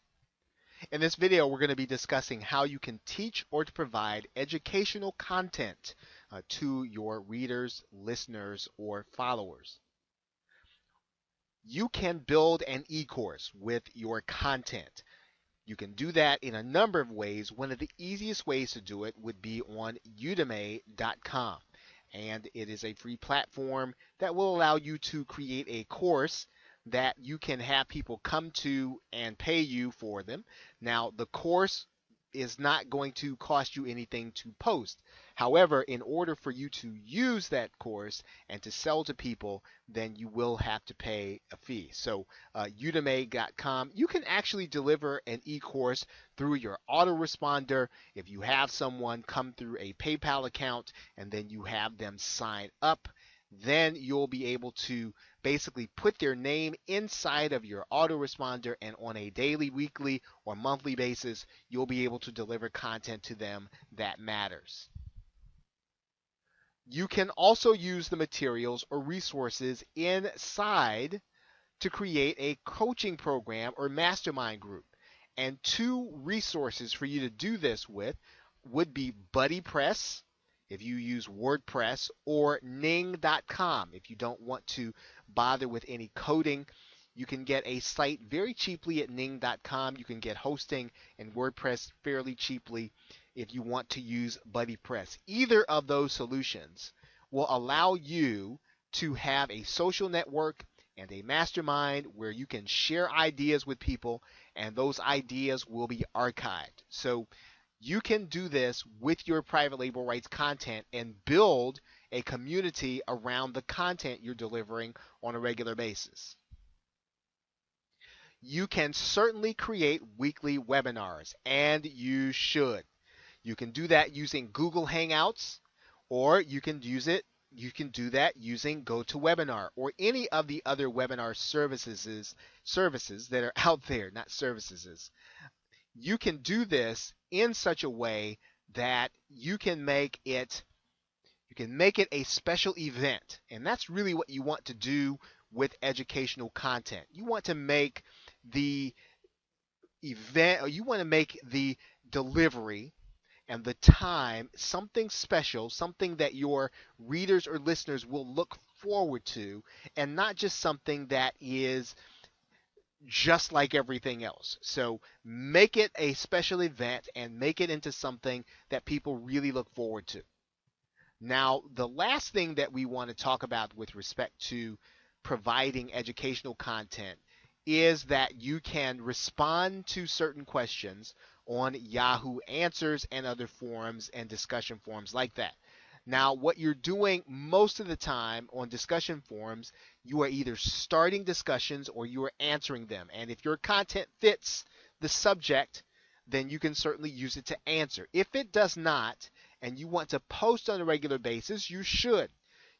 In this video, we're going to be discussing how you can teach or to provide educational content to your readers, listeners, or followers. You can build an e-course with your content. You can do that in a number of ways. One of the easiest ways to do it would be on udemy.com. And it is a free platform that will allow you to create a course that you can have people come to and pay you for them. Now, the course is not going to cost you anything to post. However, in order for you to use that course and to sell to people, then you will have to pay a fee. So udemy.com, you can actually deliver an e-course through your autoresponder if you have someone come through a PayPal account and then you have them sign up. Then you'll be able to basically put their name inside of your autoresponder, and on a daily, weekly, or monthly basis, you'll be able to deliver content to them that matters. You can also use the materials or resources inside to create a coaching program or mastermind group. And two resources for you to do this with would be BuddyPress, if you use WordPress, or Ning.com. If you don't want to bother with any coding, you can get a site very cheaply at Ning.com. You can get hosting and WordPress fairly cheaply if you want to use BuddyPress. Either of those solutions will allow you to have a social network and a mastermind where you can share ideas with people, and those ideas will be archived. So you can do this with your private label rights content and build a community around the content you're delivering on a regular basis. You can certainly create weekly webinars, and you should. You can do that using Google Hangouts, or you can do that using GoToWebinar or any of the other webinar services that are out there, not services. You can do this in such a way that you can make it a special event. And that's really what you want to do with educational content. You want to make the event, or you want to make the delivery and the time something special, something that your readers or listeners will look forward to, and not just something that is just like everything else. So make it a special event and make it into something that people really look forward to. Now, the last thing that we want to talk about with respect to providing educational content is that you can respond to certain questions on Yahoo Answers and other forums and discussion forums like that. Now, what you're doing most of the time on discussion forums, you are either starting discussions or you are answering them. And if your content fits the subject, then you can certainly use it to answer. If it does not, and you want to post on a regular basis, you should.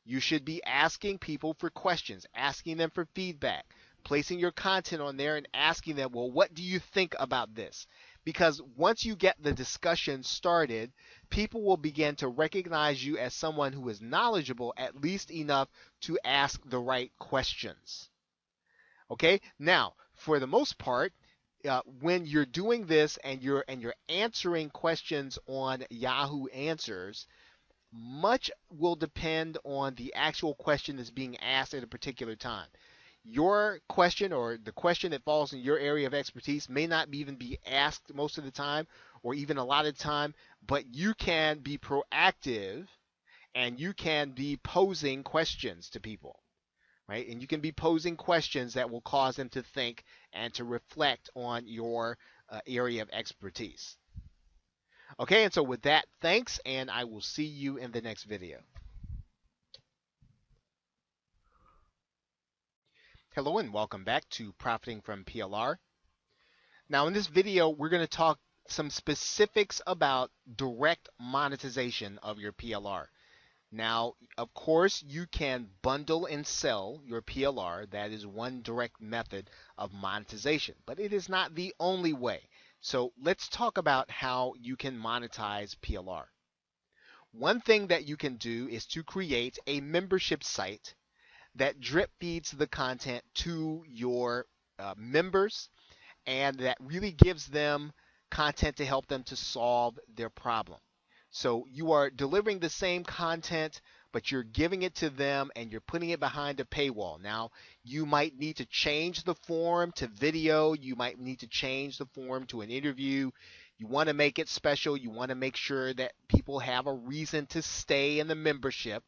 You should be asking people for questions, asking them for feedback, placing your content on there and asking them, well, what do you think about this? Because once you get the discussion started, people will begin to recognize you as someone who is knowledgeable, at least enough to ask the right questions. Okay? Now, for the most part, when you're doing this and you're answering questions on Yahoo Answers, much will depend on the actual question that's being asked at a particular time. Your question or the question that falls in your area of expertise may not even be asked most of the time or even a lot of the time, but you can be proactive and you can be posing questions to people. Right? And you can be posing questions that will cause them to think and to reflect on your area of expertise. Okay, and so with that, thanks, and I will see you in the next video. Hello and welcome back to Profiting from PLR. Now in this video, we're going to talk some specifics about direct monetization of your PLR. Now, of course, you can bundle and sell your PLR. That is one direct method of monetization, but it is not the only way. So let's talk about how you can monetize PLR. One thing that you can do is to create a membership site that drip feeds the content to your members and that really gives them content to help them to solve their problem. So you are delivering the same content, but you're giving it to them and you're putting it behind a paywall. Now, you might need to change the form to video. You might need to change the form to an interview. You want to make it special. You want to make sure that people have a reason to stay in the membership.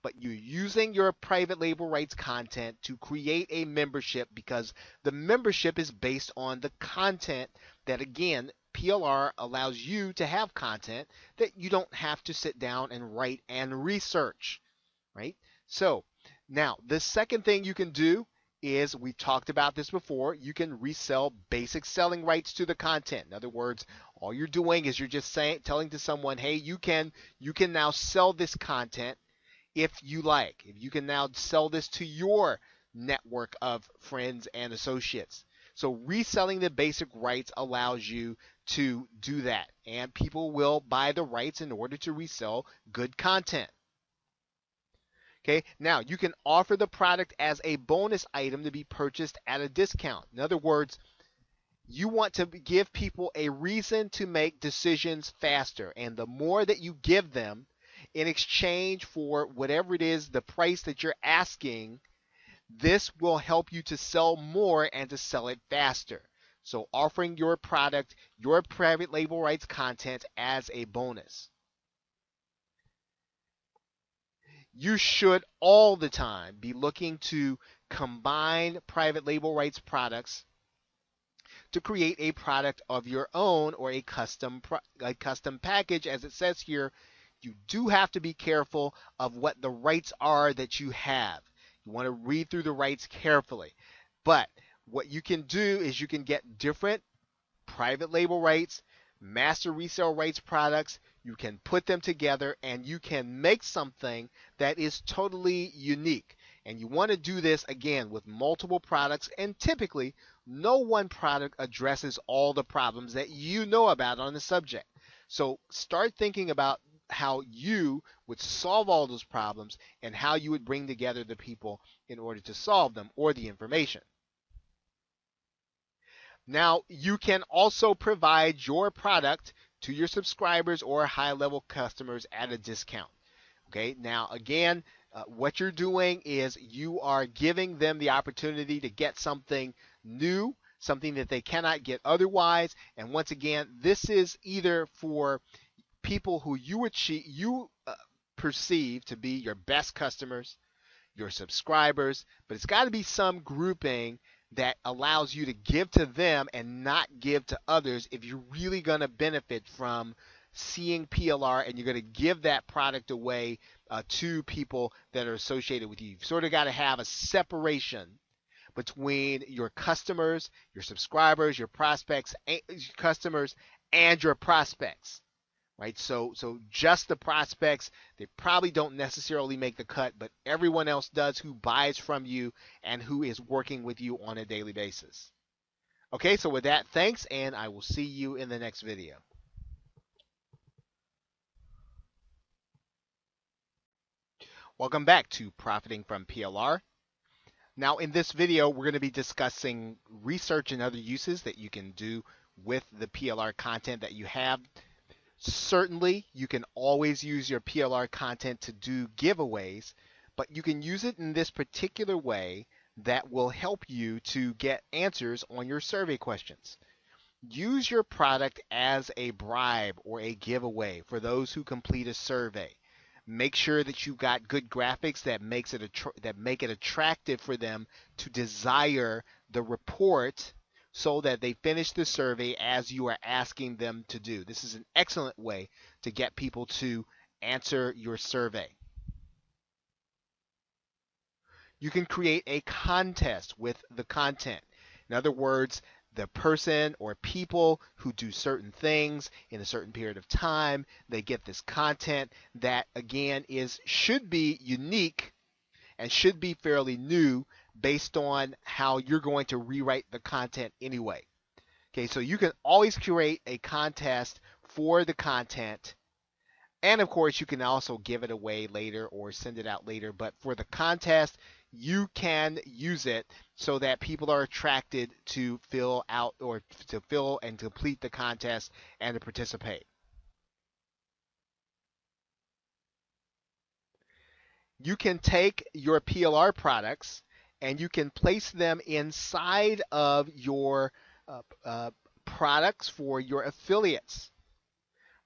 But you're using your private label rights content to create a membership because the membership is based on the content that, again, PLR allows you to have content that you don't have to sit down and write and research, right? So now the second thing you can do is, we talked about this before, you can resell basic selling rights to the content. In other words, all you're doing is you're just telling to someone, hey, you can now sell this content if you like. If you can now sell this to your network of friends and associates. So reselling the basic rights allows you to do that, and people will buy the rights in order to resell good content. Okay, now you can offer the product as a bonus item to be purchased at a discount. In other words, you want to give people a reason to make decisions faster, and the more that you give them in exchange for whatever it is, the price that you're asking, this will help you to sell more and to sell it faster. So offering your product, your private label rights content as a bonus. You should all the time be looking to combine private label rights products to create a product of your own or a custom package. As it says here, you do have to be careful of what the rights are that you have. You want to read through the rights carefully. But what you can do is you can get different private label rights, master resale rights products. You can put them together and you can make something that is totally unique. And you want to do this, again, with multiple products. And typically, no one product addresses all the problems that you know about on the subject. So start thinking about how you would solve all those problems and how you would bring together the people in order to solve them, or the information. Now, you can also provide your product to your subscribers or high-level customers at a discount. Okay, now again, what you're doing is you are giving them the opportunity to get something new, something that they cannot get otherwise. And once again, this is either for people who you perceive to be your best customers, your subscribers, but it's got to be some grouping that allows you to give to them and not give to others if you're really going to benefit from seeing PLR and you're going to give that product away to people that are associated with you. You've sort of got to have a separation between your customers, your subscribers, your prospects, customers, and your prospects. Right, so just the prospects, they probably don't necessarily make the cut, but everyone else does who buys from you and who is working with you on a daily basis. Okay, so with that, thanks, and I will see you in the next video. Welcome back to Profiting from PLR. Now in this video, we're going to be discussing research and other uses that you can do with the PLR content that you have. Certainly, you can always use your PLR content to do giveaways, but you can use it in this particular way that will help you to get answers on your survey questions. Use your product as a bribe or a giveaway for those who complete a survey. Make sure that you've got good graphics that make it attractive for them to desire the report so that they finish the survey as you are asking them to do. This is an excellent way to get people to answer your survey. You can create a contest with the content. In other words, the person or people who do certain things in a certain period of time, they get this content that again should be unique and should be fairly new based on how you're going to rewrite the content anyway. Okay, so you can always create a contest for the content, and of course you can also give it away later or send it out later, but for the contest you can use it so that people are attracted to fill out or to fill and complete the contest and to participate. You can take your PLR products and you can place them inside of your products for your affiliates,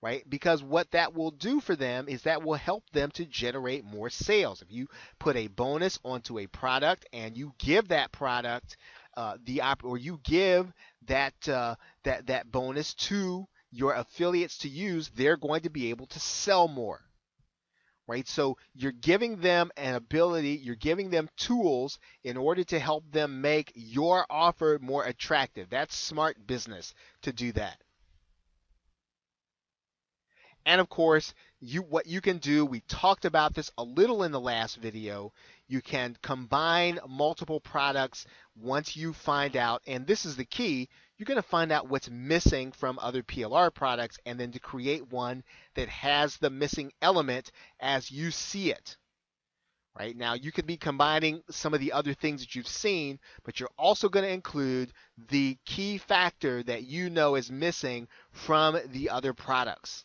right? Because what that will do for them is that will help them to generate more sales. If you put a bonus onto a product and you give that product or you give that bonus to your affiliates to use, they're going to be able to sell more. Right? So you're giving them an ability, you're giving them tools in order to help them make your offer more attractive. That's smart business to do that. And of course, what you can do, we talked about this a little in the last video, you can combine multiple products once you find out, and this is the key, you're going to find out what's missing from other PLR products and then to create one that has the missing element as you see it. Right now, you could be combining some of the other things that you've seen, but you're also going to include the key factor that you know is missing from the other products.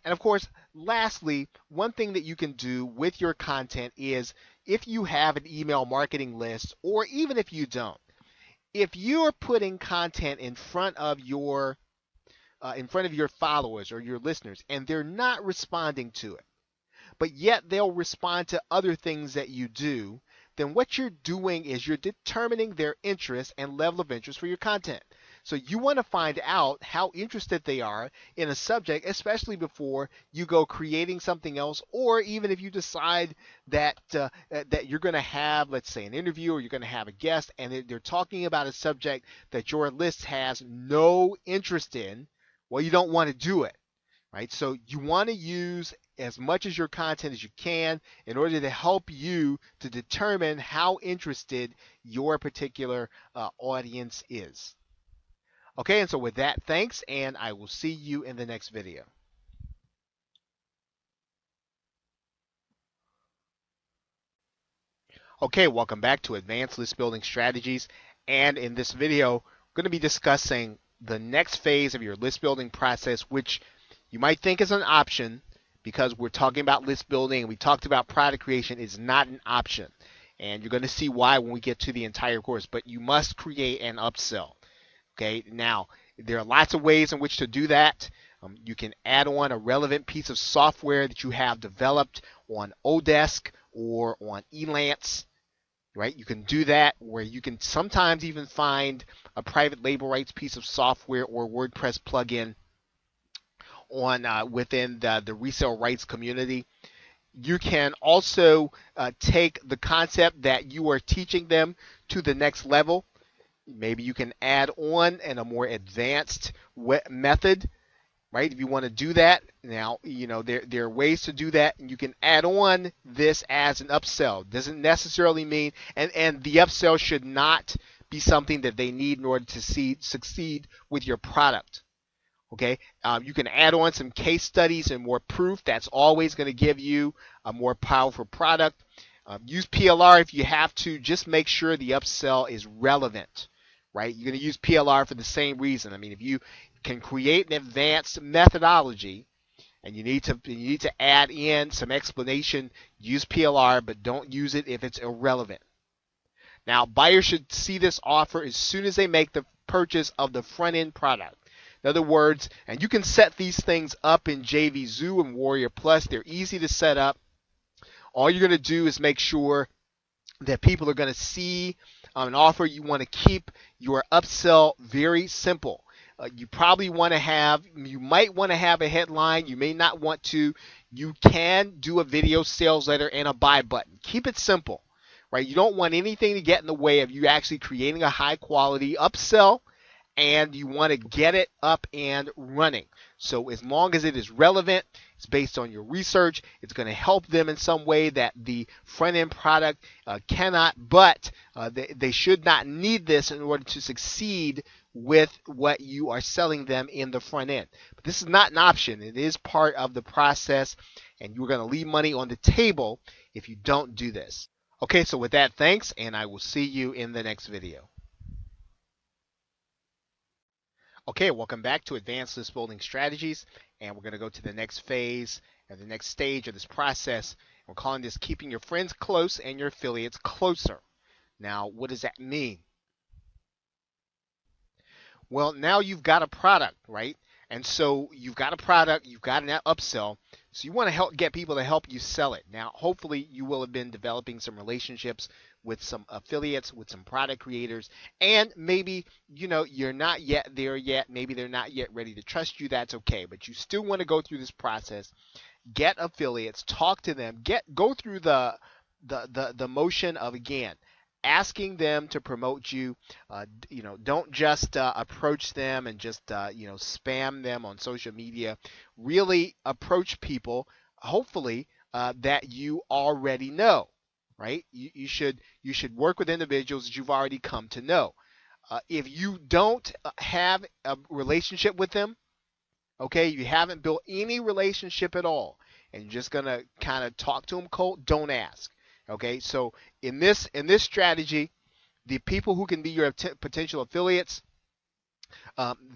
And of course, lastly, one thing that you can do with your content is if you have an email marketing list, or even if you don't, if you're putting content in front of your followers or your listeners and they're not responding to it, but yet they'll respond to other things that you do, then what you're doing is you're determining their interest and level of interest for your content. So you want to find out how interested they are in a subject, especially before you go creating something else, or even if you decide that that you're going to have, let's say, an interview or you're going to have a guest and they're talking about a subject that your list has no interest in, well, you don't want to do it. Right? So you want to use as much as your content as you can in order to help you to determine how interested your particular audience is. Okay, and so with that, thanks, and I will see you in the next video. Okay, welcome back to Advanced List Building Strategies, and in this video, we're going to be discussing the next phase of your list building process, which you might think is an option because we're talking about list building and we talked about product creation, is not an option. And you're going to see why when we get to the entire course, but you must create an upsell. Okay, now there are lots of ways in which to do that. You can add on a relevant piece of software that you have developed on Odesk or on Elance, right? You can do that, where you can sometimes even find a private label rights piece of software or WordPress plugin on within the resale rights community. You can also take the concept that you are teaching them to the next level. Maybe you can add on in a more advanced method, right? If you want to do that, now there are ways to do that, and you can add on this as an upsell. Doesn't necessarily mean, and the upsell should not be something that they need in order to succeed with your product. Okay, you can add on some case studies and more proof. That's always going to give you a more powerful product. Use PLR if you have to. Just make sure the upsell is relevant, right? You're going to use PLR for the same reason. I mean, if you can create an advanced methodology and you need to add in some explanation, use PLR, but don't use it if it's irrelevant. Now, buyers should see this offer as soon as they make the purchase of the front end product. In other words, and you can set these things up in JVZoo and Warrior Plus. They're easy to set up. All you're going to do is make sure that people are going to see an offer. You want to keep your upsell very simple. You probably want to have, you might want to have a headline. You may not want to. You can do a video sales letter and a buy button. Keep it simple, right? You don't want anything to get in the way of you actually creating a high quality upsell, and you want to get it up and running. So as long as it is relevant, it's based on your research, it's going to help them in some way that the front end product cannot, but they should not need this in order to succeed with what you are selling them in the front end. But this is not an option. It is part of the process, and you're going to leave money on the table if you don't do this. Okay, so with that, thanks, and I will see you in the next video. Okay, welcome back to Advanced List Building Strategies, and we're going to go to the next phase and the next stage of this process. We're calling this keeping your friends close and your affiliates closer. Now, what does that mean? Well, now you've got a product, right? And so you've got a product, you've got an upsell, so you want to help get people to help you sell it. Now, hopefully you will have been developing some relationships with some affiliates, with some product creators, and maybe, you're not yet there yet. Maybe they're not yet ready to trust you. That's okay, but you still want to go through this process, get affiliates, talk to them, go through the motion of, again, asking them to promote you. Don't just approach them and just spam them on social media. Really approach people, hopefully, that you already know, right? You should work with individuals that you've already come to know. If you don't have a relationship with them, okay, you haven't built any relationship at all, and you're just gonna kind of talk to them cold, don't ask. Okay, so in this strategy, the people who can be your potential affiliates,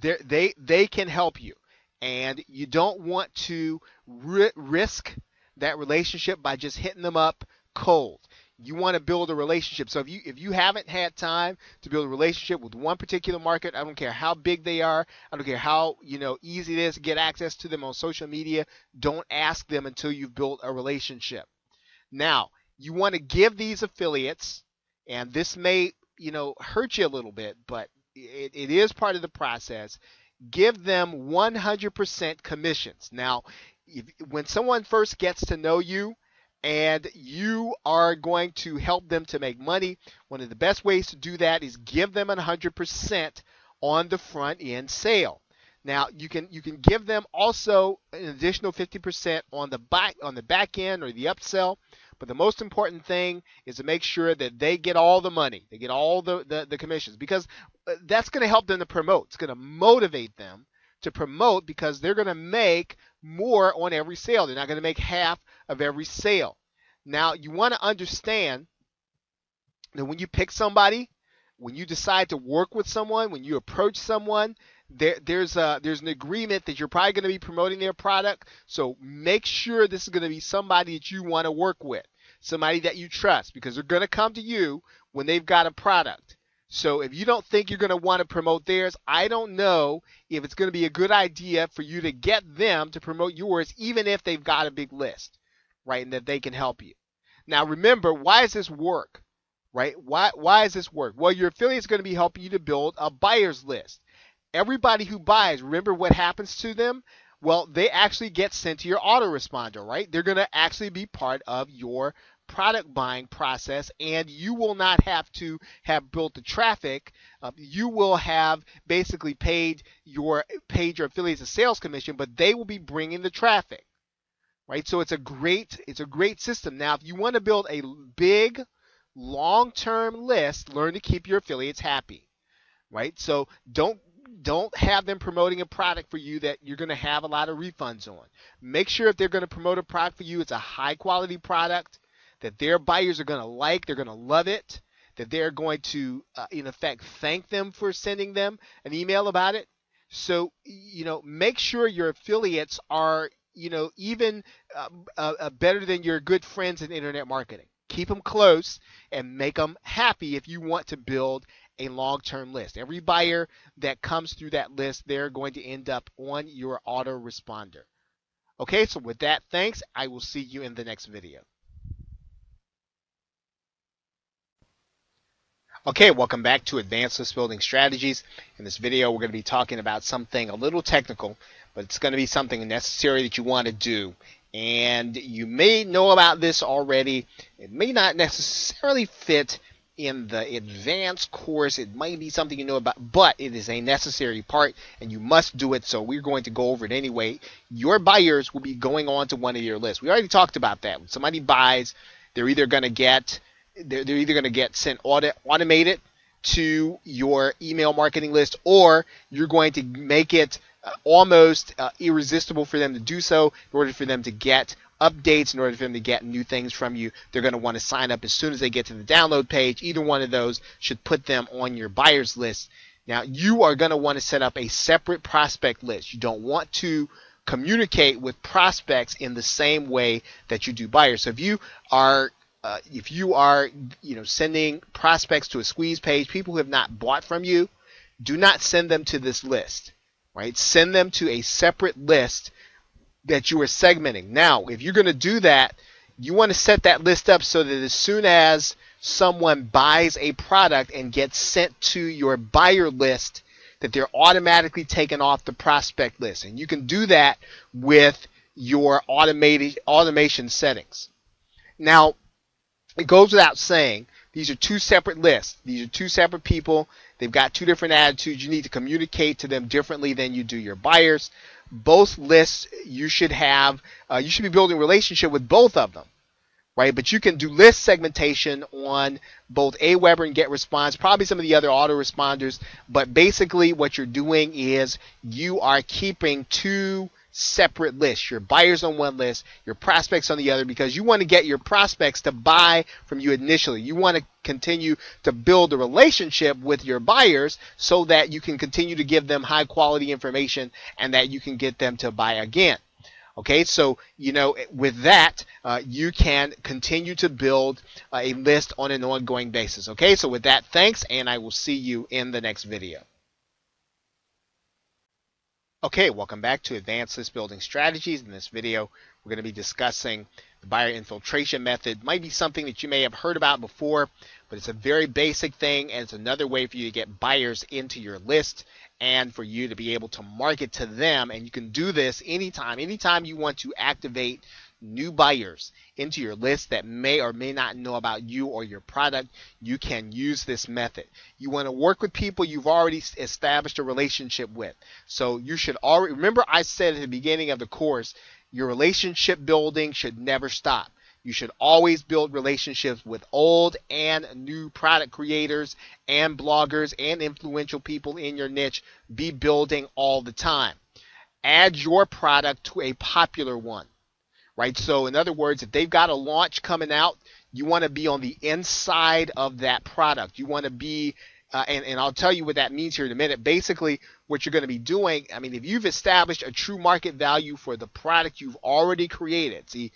they can help you, and you don't want to risk that relationship by just hitting them up cold. You want to build a relationship. So if you haven't had time to build a relationship with one particular market, I don't care how big they are, I don't care how easy it is to get access to them on social media, don't ask them until you've built a relationship. Now, you want to give these affiliates, and this may hurt you a little bit, but it is part of the process. Give them 100% commissions. Now, when someone first gets to know you and you are going to help them to make money, one of the best ways to do that is give them 100% on the front end sale. Now, you can give them also an additional 50% on the back end or the upsell. But the most important thing is to make sure that they get all the money. They get all the commissions, because that's going to help them to promote. It's going to motivate them to promote because they're going to make more on every sale. They're not going to make half of every sale. Now, you want to understand that when you pick somebody, when you decide to work with someone, when you approach someone, there's an agreement that you're probably going to be promoting their product. So make sure this is going to be somebody that you want to work with, somebody that you trust, because they're going to come to you when they've got a product. So if you don't think you're going to want to promote theirs, I don't know if it's going to be a good idea for you to get them to promote yours, even if they've got a big list, right? And that they can help you. Now remember, why does this work? Right? Why does this work? Well, your affiliate is going to be helping you to build a buyer's list. Everybody who buys, remember what happens to them? Well, they actually get sent to your autoresponder, right? They're going to actually be part of your product buying process, and you will not have to have built the traffic. You will have basically paid your affiliates a sales commission, but they will be bringing the traffic, right? So it's a great system. Now, if you want to build a big, long-term list, learn to keep your affiliates happy, right? So don't have them promoting a product for you that you're going to have a lot of refunds on. Make sure if they're going to promote a product for you, it's a high quality product that their buyers are going to like, they're going to love it, that they're going to, in effect, thank them for sending them an email about it. So, make sure your affiliates are, even better than your good friends in internet marketing. Keep them close and make them happy if you want to build a long-term list. Every buyer that comes through that list, they're going to end up on your autoresponder. Okay, so with that, thanks. I will see you in the next video. Okay, welcome back to Advanced List Building Strategies. In this video, we're going to be talking about something a little technical, but it's going to be something necessary that you want to do. And you may know about this already. It may not necessarily fit in the advanced course. It might be something you know about, but it is a necessary part and you must do it. So we're going to go over it anyway. Your buyers will be going on to one of your lists. We already talked about that. When somebody buys, they're either going to get sent automated to your email marketing list, or you're going to make it almost irresistible for them to do so. In order for them to get updates, in order for them to get new things from you, they're going to want to sign up as soon as they get to the download page. Either one of those should put them on your buyers list. Now, you are going to want to set up a separate prospect list. You don't want to communicate with prospects in the same way that you do buyers. So if you are sending prospects to a squeeze page, people who have not bought from you, do not send them to this list, right? Send them to a separate list that you are segmenting. Now, if you're going to do that, you want to set that list up so that as soon as someone buys a product and gets sent to your buyer list, that they're automatically taken off the prospect list. And you can do that with your automation settings. Now, it goes without saying, these are two separate lists. These are two separate people. They've got two different attitudes. You need to communicate to them differently than you do your buyers. Both lists, you should be building a relationship with both of them, right? But you can do list segmentation on both Aweber and GetResponse, probably some of the other autoresponders. But basically what you're doing is you are keeping two separate lists, your buyers on one list, your prospects on the other, because you want to get your prospects to buy from you initially. You want to continue to build a relationship with your buyers so that you can continue to give them high quality information and that you can get them to buy again. Okay, so with that, you can continue to build a list on an ongoing basis. Okay, so with that, thanks, and I will see you in the next video. Okay, welcome back to Advanced List Building Strategies. In this video, we're going to be discussing the buyer infiltration method. Might be something that you may have heard about before, but it's a very basic thing, and it's another way for you to get buyers into your list and for you to be able to market to them. And you can do this anytime you want to activate new buyers into your list that may or may not know about you or your product. You can use this method. You want to work with people you've already established a relationship with. So you should already, remember I said at the beginning of the course, your relationship building should never stop. You should always build relationships with old and new product creators and bloggers and influential people in your niche. Be building all the time. Add your product to a popular one. Right? So in other words, if they've got a launch coming out, you want to be on the inside of that product. You want to be and I'll tell you what that means here in a minute. Basically, what you're going to be doing, I mean, if you've established a true market value for the product you've already created, see,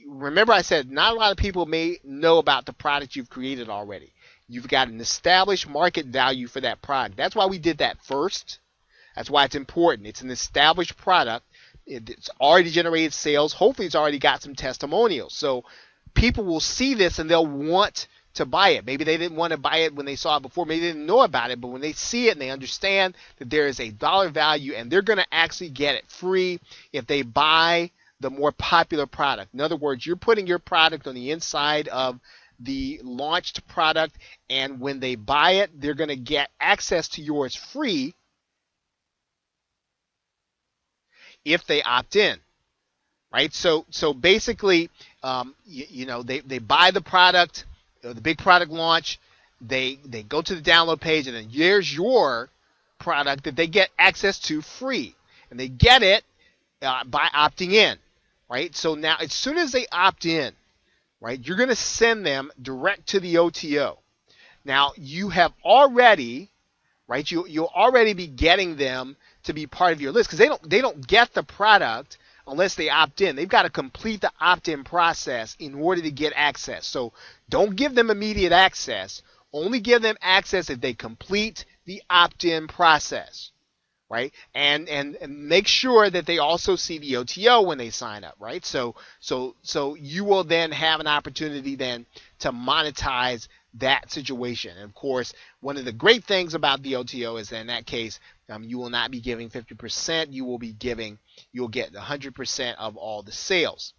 remember I said not a lot of people may know about the product you've created already. You've got an established market value for that product. That's why we did that first. That's why it's important. It's an established product. It's already generated sales. Hopefully, it's already got some testimonials. So people will see this and they'll want to buy it. Maybe they didn't want to buy it when they saw it before. Maybe they didn't know about it, but when they see it and they understand that there is a dollar value and they're going to actually get it free if they buy the more popular product. In other words, you're putting your product on the inside of the launched product, and when they buy it, they're going to get access to yours free if they opt in, right? So basically, they buy the product, the big product launch, they go to the download page, and then there's your product that they get access to free, and they get it by opting in, right? So now, as soon as they opt in, right, you're going to send them direct to the OTO. Now, you have already, right, you'll already be getting them to be part of your list, because they don't get the product unless they opt in. They've got to complete the opt-in process in order to get access. So don't give them immediate access. Only give them access if they complete the opt-in process, right? And make sure that they also see the OTO when they sign up, right? So you will then have an opportunity then to monetize that situation. And of course, one of the great things about the OTO is that in that case, you will not be giving 50%. You'll get 100% of all the sales.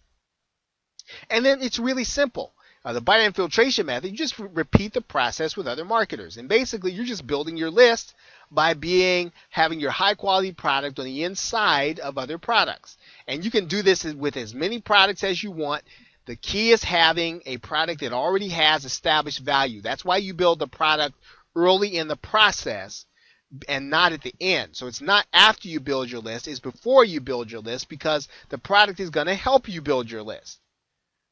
And then it's really simple. The bite infiltration method, you just repeat the process with other marketers. And basically, you're just building your list by having your high quality product on the inside of other products. And you can do this with as many products as you want. The key is having a product that already has established value. That's why you build the product early in the process and not at the end. So it's not after you build your list, it's before you build your list, because the product is going to help you build your list.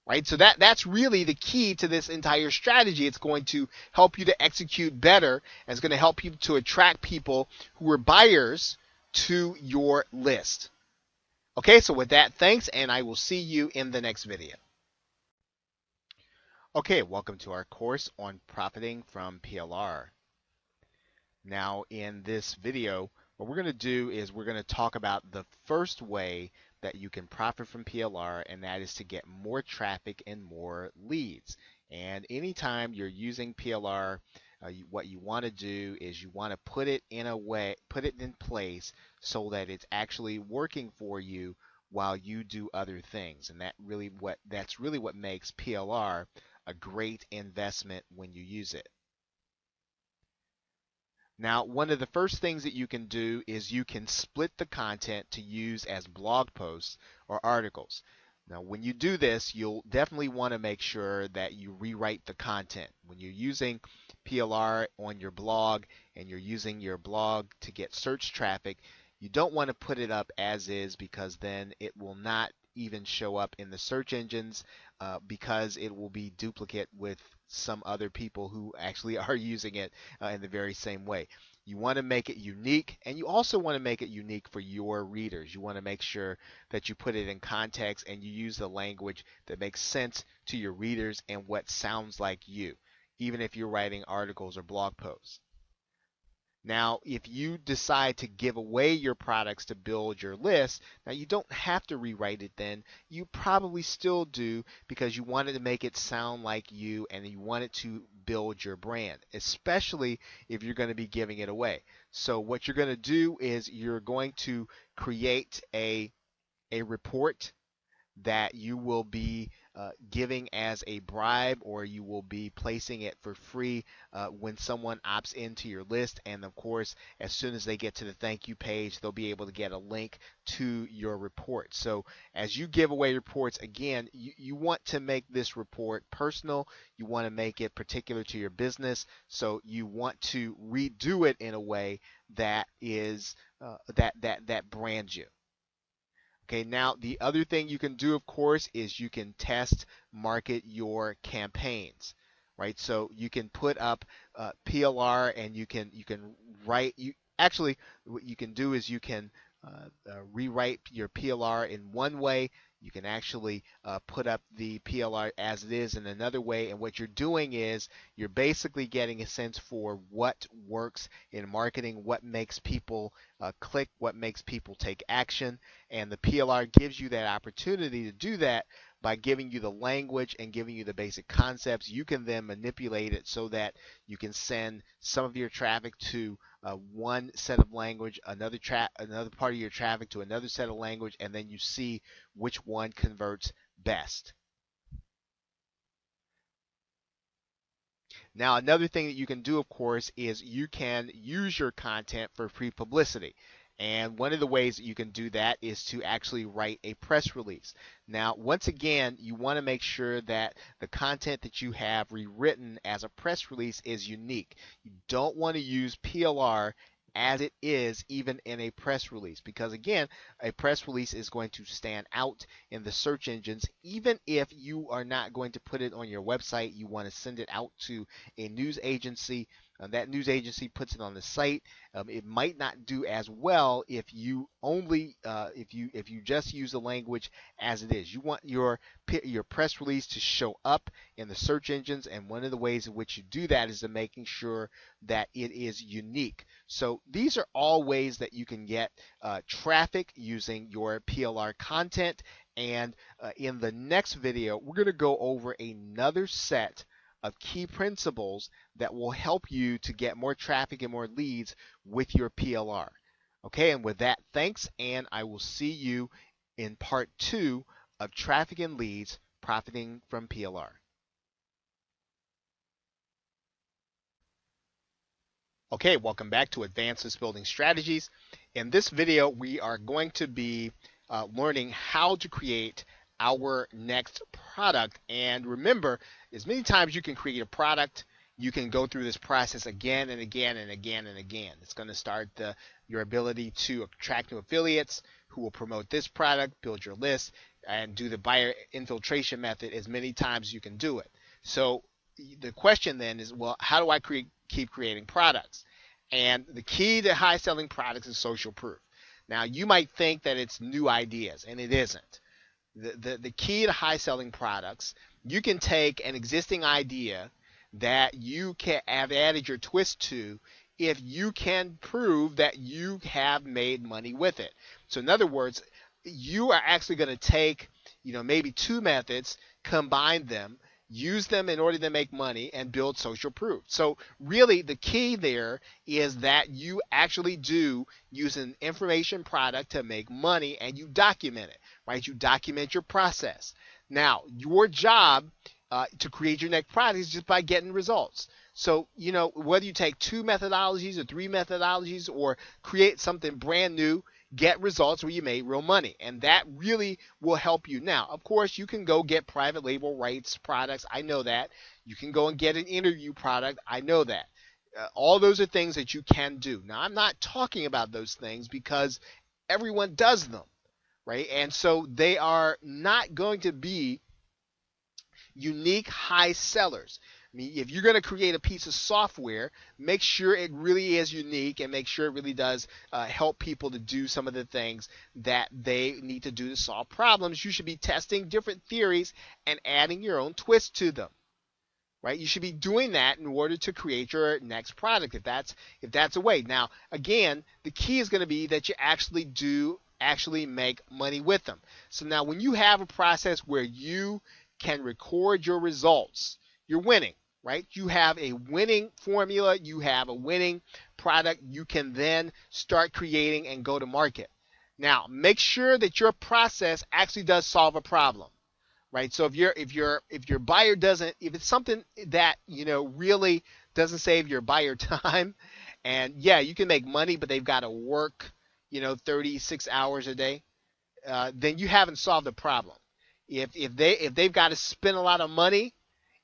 Right? So that's really the key to this entire strategy. It's going to help you to execute better, and it's going to help you to attract people who are buyers to your list. Okay, so with that, thanks, and I will see you in the next video. Okay, welcome to our course on profiting from PLR. Now, in this video, what we're going to do is we're going to talk about the first way that you can profit from PLR, and that is to get more traffic and more leads. And anytime you're using PLR, what you want to do is you want to put it in place so that it's actually working for you while you do other things. And that's really what makes PLR a great investment when you use it. Now, one of the first things that you can do is you can split the content to use as blog posts or articles. Now, when you do this, you'll definitely want to make sure that you rewrite the content. When you're using PLR on your blog and you're using your blog to get search traffic, you don't want to put it up as is, because then it will not even show up in the search engines, because it will be duplicate with some other people who actually are using it in the very same way. You want to make it unique, and you also want to make it unique for your readers. You want to make sure that you put it in context and you use the language that makes sense to your readers and what sounds like you, even if you're writing articles or blog posts. Now, if you decide to give away your products to build your list, now you don't have to rewrite it then. You probably still do, because you wanted to make it sound like you and you want it to build your brand, especially if you're going to be giving it away. So what you're going to do is you're going to create a report that you will be giving as a bribe, or you will be placing it for free when someone opts into your list. And of course, as soon as they get to the thank you page, they'll be able to get a link to your report. So as you give away reports, again, you want to make this report personal. You want to make it particular to your business. So you want to redo it in a way that is that brands you. Okay, now the other thing you can do, of course, is you can test market your campaigns, right? So you can put up PLR, and you can write. You actually, what you can do is you can rewrite your PLR in one way. You can actually put up the PLR as it is in another way. And what you're doing is you're basically getting a sense for what works in marketing, what makes people click, what makes people take action. And the PLR gives you that opportunity to do that by giving you the language and giving you the basic concepts. You can then manipulate it so that you can send some of your traffic to one set of language, another part of your traffic to another set of language, and then you see which one converts best. Now, another thing that you can do, of course, is you can use your content for free publicity. And one of the ways that you can do that is to actually write a press release. Now, once again, you want to make sure that the content that you have rewritten as a press release is unique. You don't want to use PLR as it is even in a press release, because again, a press release is going to stand out in the search engines. Even if you are not going to put it on your website, you want to send it out to a news agency. That news agency puts it on the site. It might not do as well if you only if you just use the language as it is. You want your press release to show up in the search engines, and one of the ways in which you do that is to making sure that it is unique. So these are all ways that you can get traffic using your PLR content. And in the next video, we're going to go over another set of key principles that will help you to get more traffic and more leads with your PLR. Okay, and with that, thanks, and I will see you in part 2 of Traffic and Leads Profiting from PLR. Okay, welcome back to Advanced List Building Strategies. In this video, we are going to be learning how to create our next product. And remember, as many times you can create a product, you can go through this process again and again and again and again. It's going to start your ability to attract new affiliates who will promote this product, build your list, and do the buyer infiltration method as many times as you can do it. So the question then is, well, how do I keep creating products? And the key to high selling products is social proof. Now, you might think that it's new ideas, and it isn't. The key to high selling products, you can take an existing idea that you have added your twist to if you can prove that you have made money with it. So in other words, you are actually going to take, maybe two methods, combine them, use them in order to make money, and build social proof. So really the key there is that you actually do use an information product to make money, and you document it, right? You document your process. Now, your job to create your next product is just by getting results. So, whether you take 2 methodologies or 3 methodologies or create something brand new, get results where you made real money. And that really will help you. Now, of course, you can go get private label rights products. I know that. You can go and get an interview product. I know that. All those are things that you can do. Now, I'm not talking about those things because everyone does them, right? And so they are not going to be unique high sellers. I mean, if you're going to create a piece of software, make sure it really is unique and make sure it really does help people to do some of the things that they need to do to solve problems. You should be testing different theories and adding your own twist to them, right? You should be doing that in order to create your next product, if that's a way. Now, again, the key is going to be that you actually make money with them. So now when you have a process where you can record your results, you're winning, right? You have a winning formula, you have a winning product, you can then start creating and go to market. Now, make sure that your process actually does solve a problem, right? So if your buyer doesn't, if it's something that, really doesn't save your buyer time, and yeah, you can make money, but they've got to work, 36 hours a day, then you haven't solved the problem. If they've got to spend a lot of money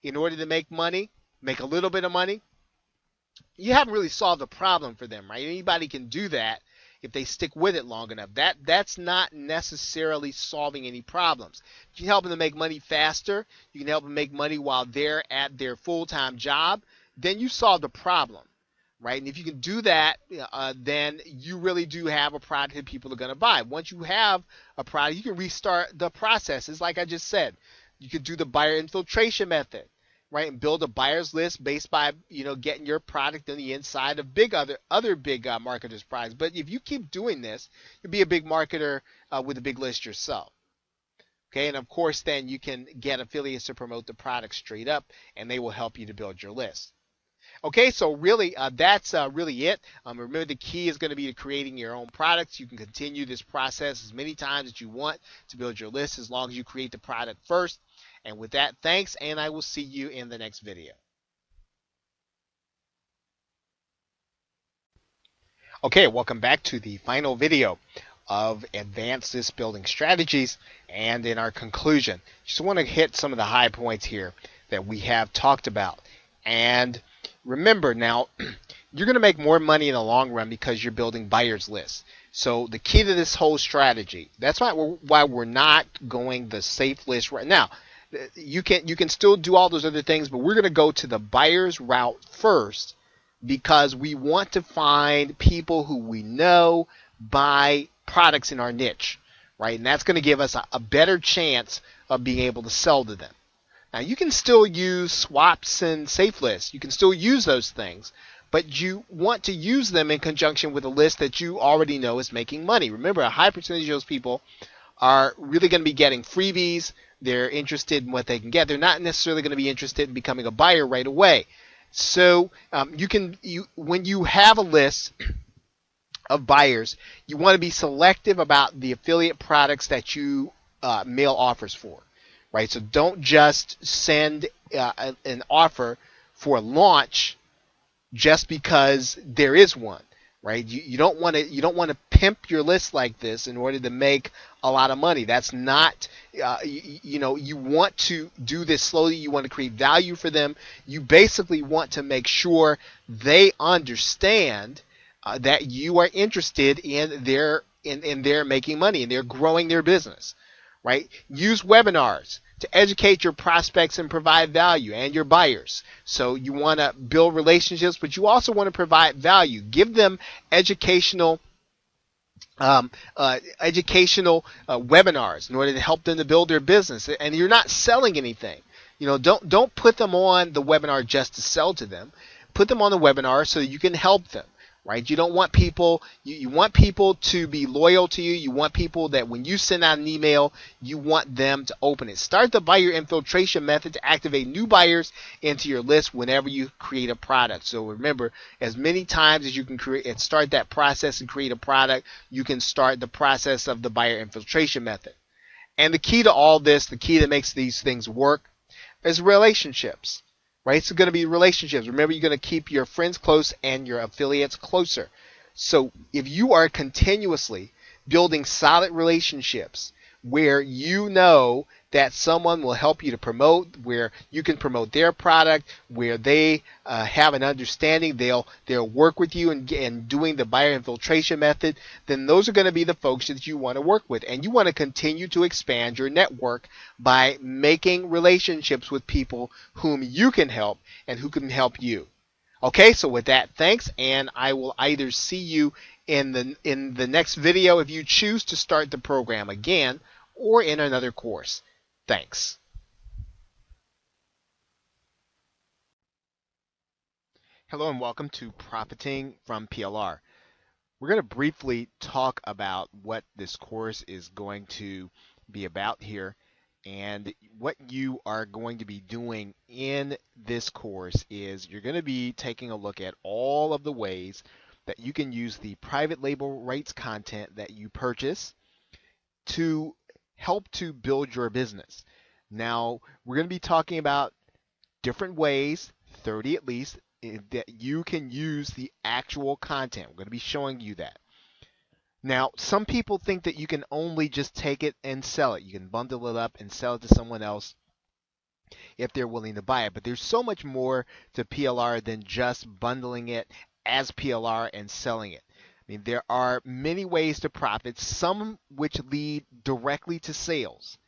in order to make money, make a little bit of money, you haven't really solved the problem for them, right? Anybody can do that if they stick with it long enough. That's not necessarily solving any problems. You can help them to make money faster. You can help them make money while they're at their full-time job. Then you solve the problem, right? And if you can do that, then you really do have a product that people are going to buy. Once you have a product, you can restart the processes, like I just said. You could do the buyer infiltration method, right, and build a buyer's list based by getting your product on the inside of other big marketers' products. But if you keep doing this, you'll be a big marketer with a big list yourself. Okay, and of course, then you can get affiliates to promote the product straight up, and they will help you to build your list. Okay, so really, that's really it. Remember, the key is going to be to creating your own products. You can continue this process as many times as you want to build your list, as long as you create the product first. And with that, thanks, and I will see you in the next video. Okay, welcome back to the final video of Advanced List Building Strategies, and in our conclusion, just want to hit some of the high points here that we have talked about. And remember now, you're going to make more money in the long run because you're building buyers lists. So the key to this whole strategy, that's why we're not going the safe list right now. You can still do all those other things, but we're going to go to the buyers route first, because we want to find people who we know buy products in our niche, right? And that's going to give us a better chance of being able to sell to them. Now, you can still use swaps and safe lists. You can still use those things, but you want to use them in conjunction with a list that you already know is making money. Remember, a high percentage of those people are really going to be getting freebies. They're interested in what they can get. They're not necessarily going to be interested in becoming a buyer right away. So when you have a list of buyers, you want to be selective about the affiliate products that you mail offers for, right? So don't just send an offer for launch just because there is one, right? You don't want to pimp your list like this in order to make a lot of money. That's not you want to do this slowly. You want to create value for them. You basically want to make sure they understand that you are interested in their making money, and they're growing their business, right? Use webinars to educate your prospects and provide value, and your buyers. So you want to build relationships, but you also want to provide value. Give them educational webinars in order to help them to build their business. And you're not selling anything. Don't put them on the webinar just to sell to them. Put them on the webinar so that you can help them, right? You don't want people, you want people to be loyal to you. You want people that when you send out an email, you want them to open it. Start the buyer infiltration method to activate new buyers into your list whenever you create a product. So remember, as many times as you can create and start that process and create a product, you can start the process of the buyer infiltration method. And the key to all this, the key that makes these things work, is relationships. Right? It's going to be relationships. Remember, you're going to keep your friends close and your affiliates closer. So if you are continuously building solid relationships where you know that someone will help you to promote, where you can promote their product, where they have an understanding, they'll work with you in doing the buyer infiltration method, then those are going to be the folks that you want to work with. And you want to continue to expand your network by making relationships with people whom you can help and who can help you. Okay, so with that, thanks, and I will either see you in the next video if you choose to start the program again, or in another course. Thanks. Hello and welcome to Profiting from PLR. We're going to briefly talk about what this course is going to be about here, and what you are going to be doing in this course is you're going to be taking a look at all of the ways that you can use the private label rights content that you purchase to help to build your business. Now, we're going to be talking about different ways, 30 at least, that you can use the actual content. We're going to be showing you that. Now, some people think that you can only just take it and sell it. You can bundle it up and sell it to someone else if they're willing to buy it. But there's so much more to PLR than just bundling it as PLR and selling it. I mean, there are many ways to profit, some which lead directly to sales,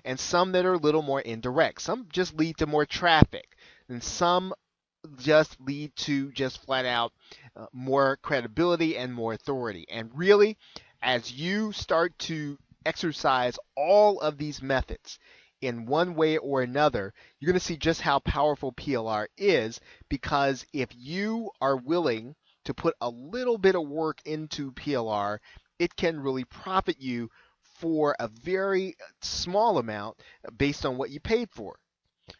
and some that are a little more indirect. Some just lead to more traffic, and some just lead to just flat out more credibility and more authority. And really, as you start to exercise all of these methods in one way or another, you're going to see just how powerful PLR is, because if you are willing to put a little bit of work into PLR, it can really profit you for a very small amount based on what you paid for,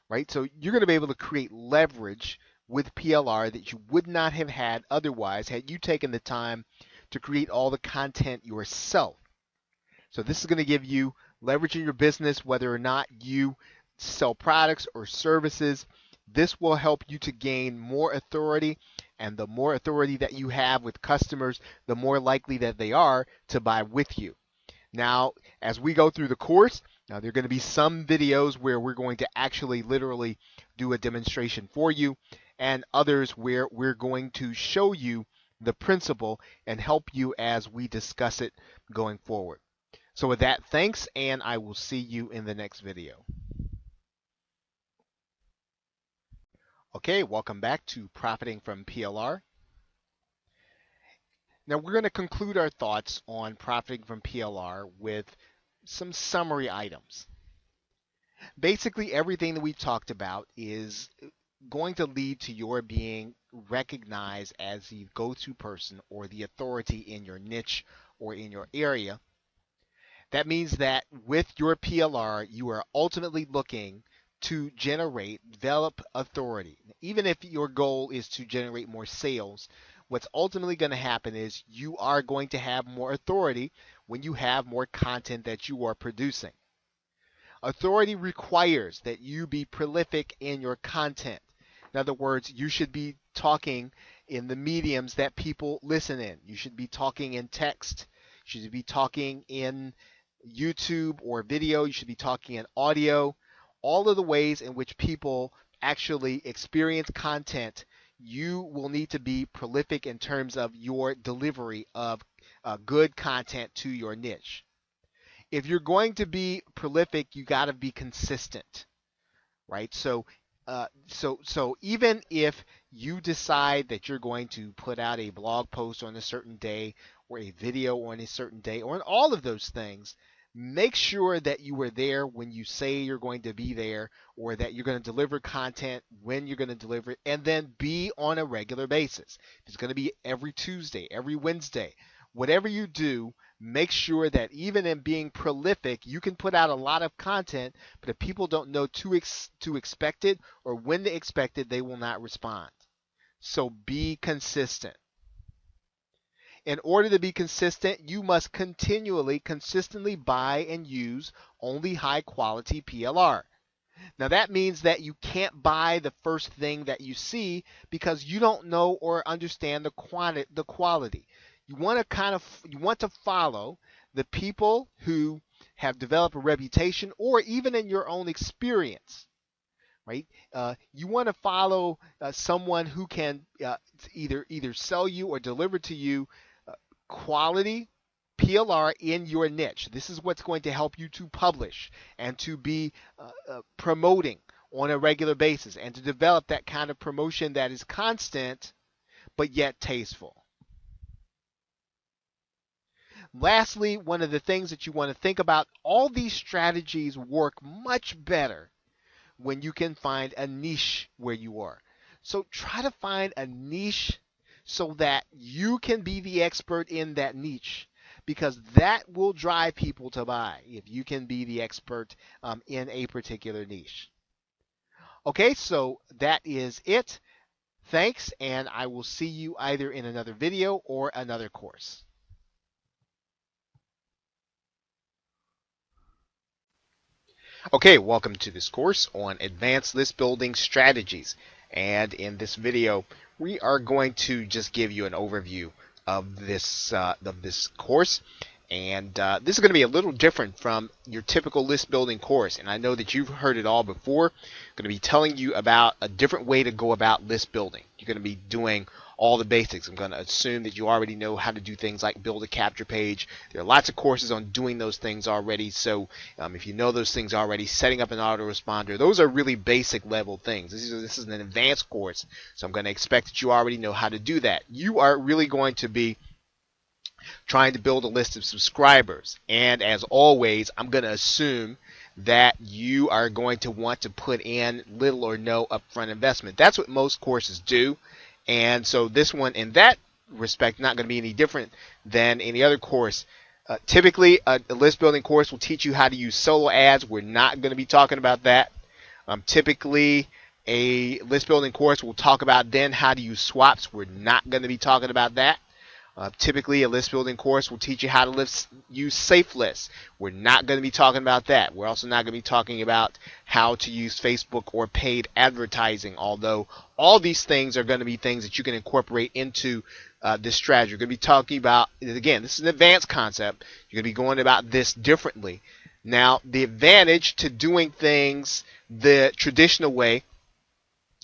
right? So you're going to be able to create leverage with PLR that you would not have had otherwise had you taken the time to create all the content yourself. So this is going to give you leverage in your business, whether or not you sell products or services. This will help you to gain more authority, and the more authority that you have with customers, the more likely that they are to buy with you. Now, as we go through the course, now there are going to be some videos where we're going to actually literally do a demonstration for you, and others where we're going to show you the principle and help you as we discuss it going forward. So with that, thanks, and I will see you in the next video. Okay, welcome back to Profiting from PLR. Now we're going to conclude our thoughts on profiting from PLR with some summary items. Basically, everything that we've talked about is going to lead to your being recognized as the go-to person or the authority in your niche or in your area. That means that with your PLR, you are ultimately looking to develop authority. Even if your goal is to generate more sales, what's ultimately going to happen is you are going to have more authority when you have more content that you are producing. Authority requires that you be prolific in your content. In other words, you should be talking in the mediums that people listen in. You should be talking in text. You should be talking in YouTube or video. You should be talking in audio. All of the ways in which people actually experience content, you will need to be prolific in terms of your delivery of good content to your niche. If you're going to be prolific, you got to be consistent, right? So even if you decide that you're going to put out a blog post on a certain day or a video on a certain day or on all of those things, make sure that you are there when you say you're going to be there, or that you're going to deliver content when you're going to deliver it, and then be on a regular basis. If it's going to be every Tuesday, every Wednesday, whatever you do, make sure that even in being prolific, you can put out a lot of content, but if people don't know to expect it or when to expect it, they will not respond. So be consistent. In order to be consistent, you must consistently buy and use only high quality PLR. Now that means that you can't buy the first thing that you see because you don't know or understand the quality. You want to follow the people who have developed a reputation, or even in your own experience, right? You want to follow someone who can either sell you or deliver to you quality PLR in your niche. This is what's going to help you to publish and to be promoting on a regular basis, and to develop that kind of promotion that is constant but yet tasteful. Lastly, one of the things that you want to think about, all these strategies work much better when you can find a niche where you are. So try to find a niche so that you can be the expert in that niche, because that will drive people to buy if you can be the expert in a particular niche. Okay, so that is it. Thanks, and I will see you either in another video or another course. Okay, welcome to this course on advanced list building strategies. And in this video, we are going to just give you an overview of this course. And this is going to be a little different from your typical list building course. And I know that you've heard it all before. I'm going to be telling you about a different way to go about list building. You're going to be doing all the basics. I'm going to assume that you already know how to do things like build a capture page. There are lots of courses on doing those things already. So if you know those things already, setting up an autoresponder, those are really basic level things. This is an advanced course. So I'm going to expect that you already know how to do that. You are really going to be trying to build a list of subscribers. And as always, I'm going to assume that you are going to want to put in little or no upfront investment. That's what most courses do. And so this one, in that respect, not going to be any different than any other course. Typically, a list building course will teach you how to use solo ads. We're not going to be talking about that. Typically, a list building course will talk about then how to use swaps. We're not going to be talking about that. Typically, a list building course will teach you how to use safe lists. We're not going to be talking about that. We're also not going to be talking about how to use Facebook or paid advertising, although all these things are going to be things that you can incorporate into this strategy. We're going to be talking about, again, this is an advanced concept. You're going to be going about this differently. Now, the advantage to doing things the traditional way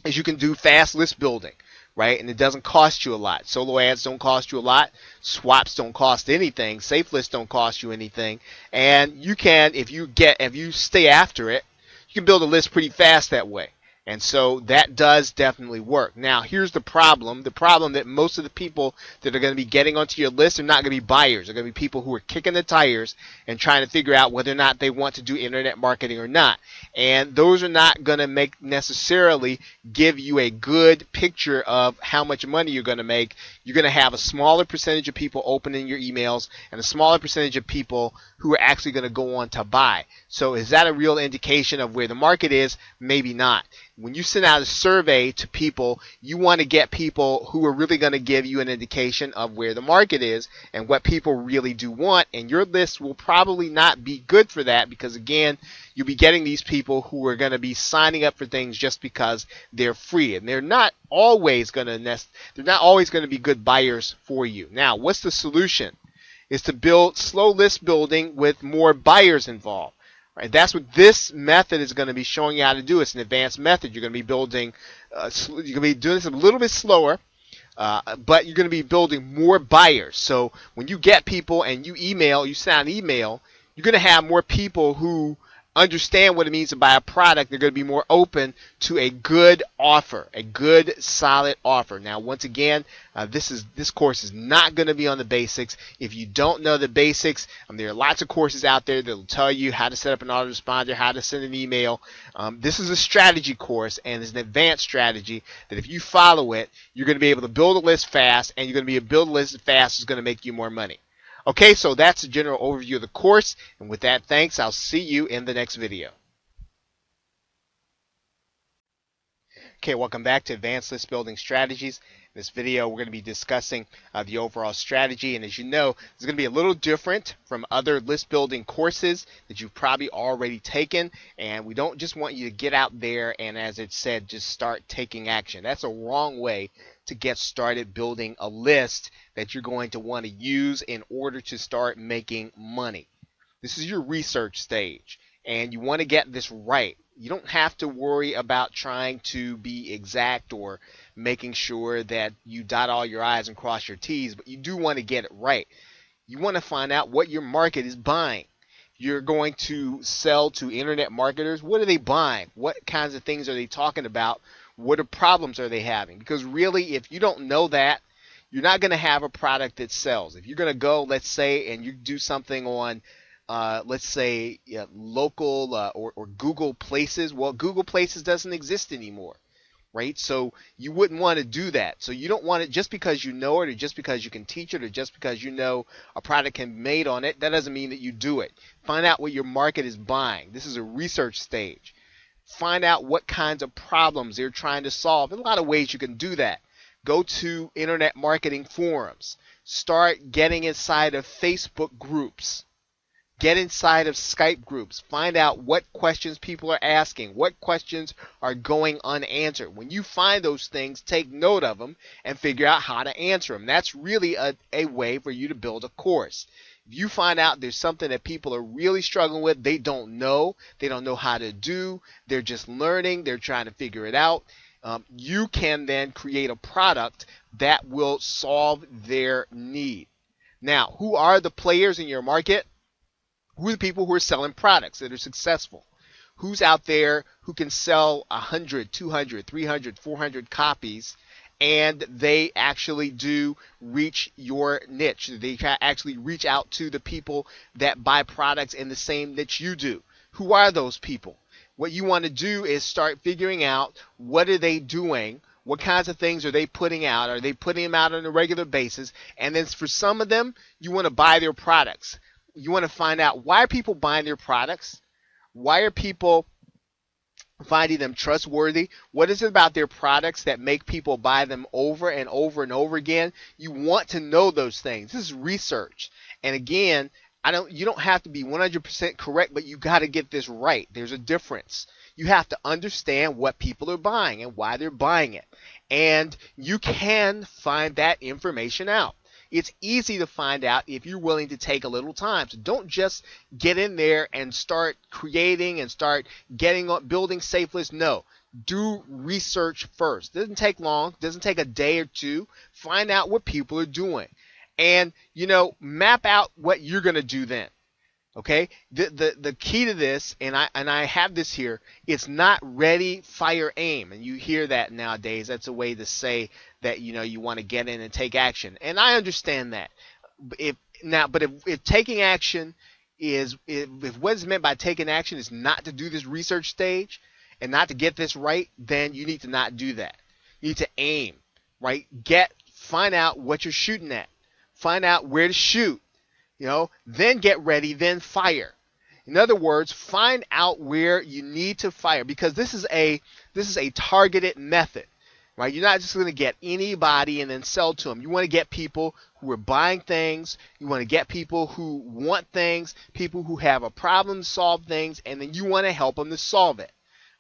is you can do fast list building. Right? And it doesn't cost you a lot. Solo ads don't cost you a lot. Swaps don't cost anything. Safe lists don't cost you anything. And you can, if you stay after it, you can build a list pretty fast that way. And so that does definitely work. Now, here's the problem. The problem that most of the people that are going to be getting onto your list are not going to be buyers. They're going to be people who are kicking the tires and trying to figure out whether or not they want to do internet marketing or not. And those are not going to necessarily give you a good picture of how much money you're going to make. You're going to have a smaller percentage of people opening your emails and a smaller percentage of people who are actually going to go on to buy. So is that a real indication of where the market is? Maybe not. When you send out a survey to people, you want to get people who are really going to give you an indication of where the market is and what people really do want. And your list will probably not be good for that because, again, you'll be getting these people who are going to be signing up for things just because they're free. And they're not always going to be good buyers for you. Now, what's the solution? Is to build slow list building with more buyers involved. Right, that's what this method is going to be showing you how to do. It's an advanced method. You're going to be building, you're going to be doing this a little bit slower, but you're going to be building more buyers. So when you get people and you send out an email, you're going to have more people who understand what it means to buy a product. They're going to be more open to a good offer, a good solid offer. Now, once again, this course is not going to be on the basics. If you don't know the basics, there are lots of courses out there that will tell you how to set up an autoresponder, how to send an email. This is a strategy course, and it's an advanced strategy that if you follow it, you're going to be able to build a list fast, and you're going to be able to build a list fast that's going to make you more money. Okay, so that's a general overview of the course, and with that, thanks. I'll see you in the next video. Okay, welcome back to Advanced List Building Strategies. In this video, we're going to be discussing the overall strategy, and as you know, it's going to be a little different from other list building courses that you've probably already taken, and we don't just want you to get out there and, as it said, just start taking action. That's a wrong way to get started building a list that you're going to want to use in order to start making money. This is your research stage, and you want to get this right. You don't have to worry about trying to be exact or making sure that you dot all your I's and cross your T's, but you do want to get it right. You want to find out what your market is buying. You're going to sell to internet marketers. What are they buying? What kinds of things are they talking about? What problems are they having? Because really, if you don't know that, you're not going to have a product that sells. If you're going to go, let's say, and you do something on let's say local or Google Places. Well, Google Places doesn't exist anymore, right? So you wouldn't want to do that. So you don't want it just because you know it or just because you can teach it or just because you know a product can be made on it. That doesn't mean that you do it. Find out what your market is buying. This is a research stage. Find out what kinds of problems they're trying to solve. In a lot of ways you can do that. Go to internet marketing forums. Start getting inside of Facebook groups. Get inside of Skype groups. Find out what questions people are asking, what questions are going unanswered. When you find those things, take note of them and figure out how to answer them. That's really a way for you to build a course. If you find out there's something that people are really struggling with, they don't know how to do, they're just learning, they're trying to figure it out, you can then create a product that will solve their need. Now, who are the players in your market? Who are the people who are selling products that are successful? Who's out there who can sell 100, 200, 300, 400 copies, and they actually do reach your niche? They actually reach out to the people that buy products in the same niche you do. Who are those people? What you want to do is start figuring out, what are they doing? What kinds of things are they putting out? Are they putting them out on a regular basis? And then for some of them, you want to buy their products. You want to find out, why are people buying their products? Why are people finding them trustworthy? What is it about their products that make people buy them over and over and over again? You want to know those things. This is research. And again, you don't have to be 100% correct, but you got to get this right. There's a difference. You have to understand what people are buying and why they're buying it. And you can find that information out. It's easy to find out if you're willing to take a little time. So don't just get in there and start creating and start building safe lists. No, do research first. It doesn't take long. It doesn't take a day or two. Find out what people are doing. And, map out what you're going to do then. Okay? The key to this, and I have this here, it's not ready, fire, aim. And you hear that nowadays. That's a way to say that, you want to get in and take action. And I understand that. If taking action if what is meant by taking action is not to do this research stage and not to get this right, then you need to not do that. You need to aim, right? Find out what you're shooting at. Find out where to shoot. Then get ready, then fire. In other words, find out where you need to fire, because this is a targeted method, right? You're not just going to get anybody and then sell to them. You want to get people who are buying things. You want to get people who want things, people who have a problem to solve things, and then you want to help them to solve it,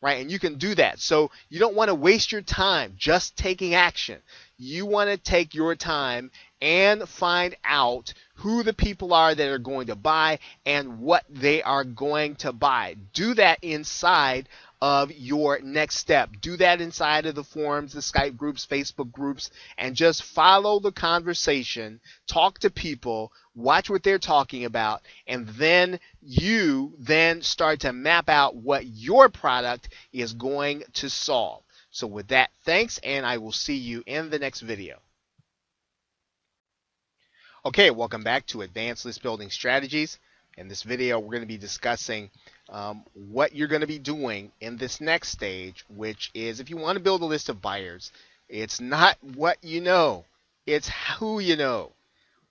right? And you can do that. So you don't want to waste your time just taking action. You want to take your time and find out who the people are that are going to buy and what they are going to buy. Do that inside of your next step. Do that inside of the forums, the Skype groups, Facebook groups, and just follow the conversation. Talk to people, watch what they're talking about, and then you start to map out what your product is going to solve. So with that, thanks, and I will see you in the next video. Okay, welcome back to Advanced List Building Strategies. In this video, we're going to be discussing what you're going to be doing in this next stage, which is, if you want to build a list of buyers, it's not what you know, it's who you know,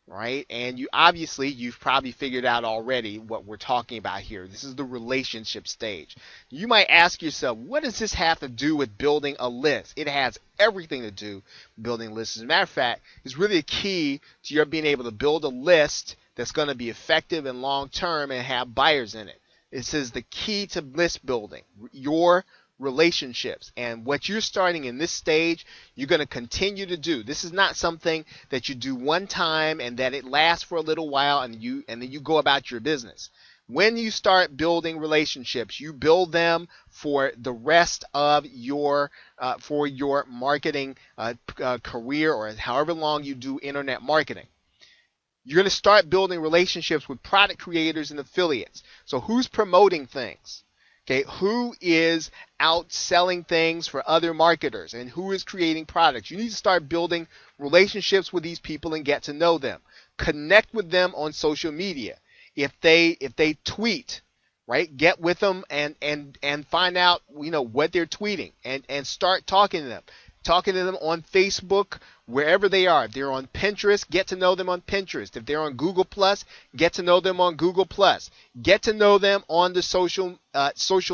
right? And you've probably figured out already what we're talking about here. This is the relationship stage. You might ask yourself, what does this have to do with building a list? It has everything to do with building lists. As a matter of fact, it's really a key to your being able to build a list that's going to be effective and long-term and have buyers in it. This is the key to list building, your relationships. And what you're starting in this stage, you're going to continue to do. This is not something that you do one time and that it lasts for a little while and then you go about your business. When you start building relationships, you build them for the rest of your marketing career, or however long you do internet marketing. You're going to start building relationships with product creators and affiliates. So who's promoting things? Okay, who is out selling things for other marketers, and who is creating products? You need to start building relationships with these people and get to know them. Connect with them on social media. If they tweet, right, get with them and find out what they're tweeting and start talking to them. Talking to them on Facebook, wherever they are. If they're on Pinterest, get to know them on Pinterest. If they're on Google+, get to know them on Google+. Get to know them on the social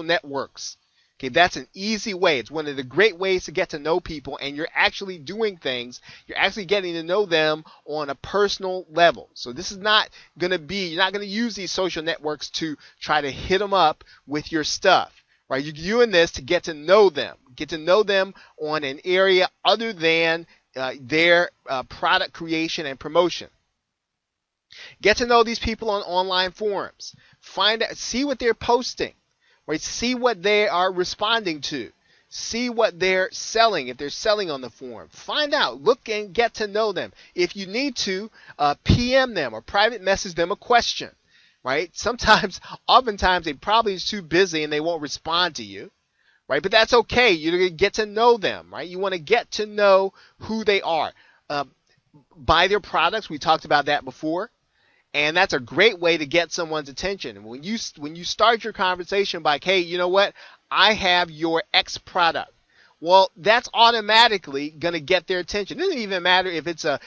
networks. Okay, that's an easy way. It's one of the great ways to get to know people, and you're actually doing things. You're actually getting to know them on a personal level. So this is not going to be, you're not going to use these social networks to try to hit them up with your stuff. Right, you're doing this to get to know them on an area other than their product creation and promotion. Get to know these people on online forums. Find out, see what they're posting, right? See what they are responding to. See what they're selling, if they're selling on the forum. Find out, look and get to know them. If you need to, PM them or private message them a question, right? Oftentimes, they probably is too busy and they won't respond to you, right? But that's okay. You're going to get to know them, right? You want to get to know who they are. Uh, buy their products. We talked about that before. And that's a great way to get someone's attention. And when you start your conversation by, hey, you know what? I have your X product. Well, that's automatically going to get their attention. It doesn't even matter if it's a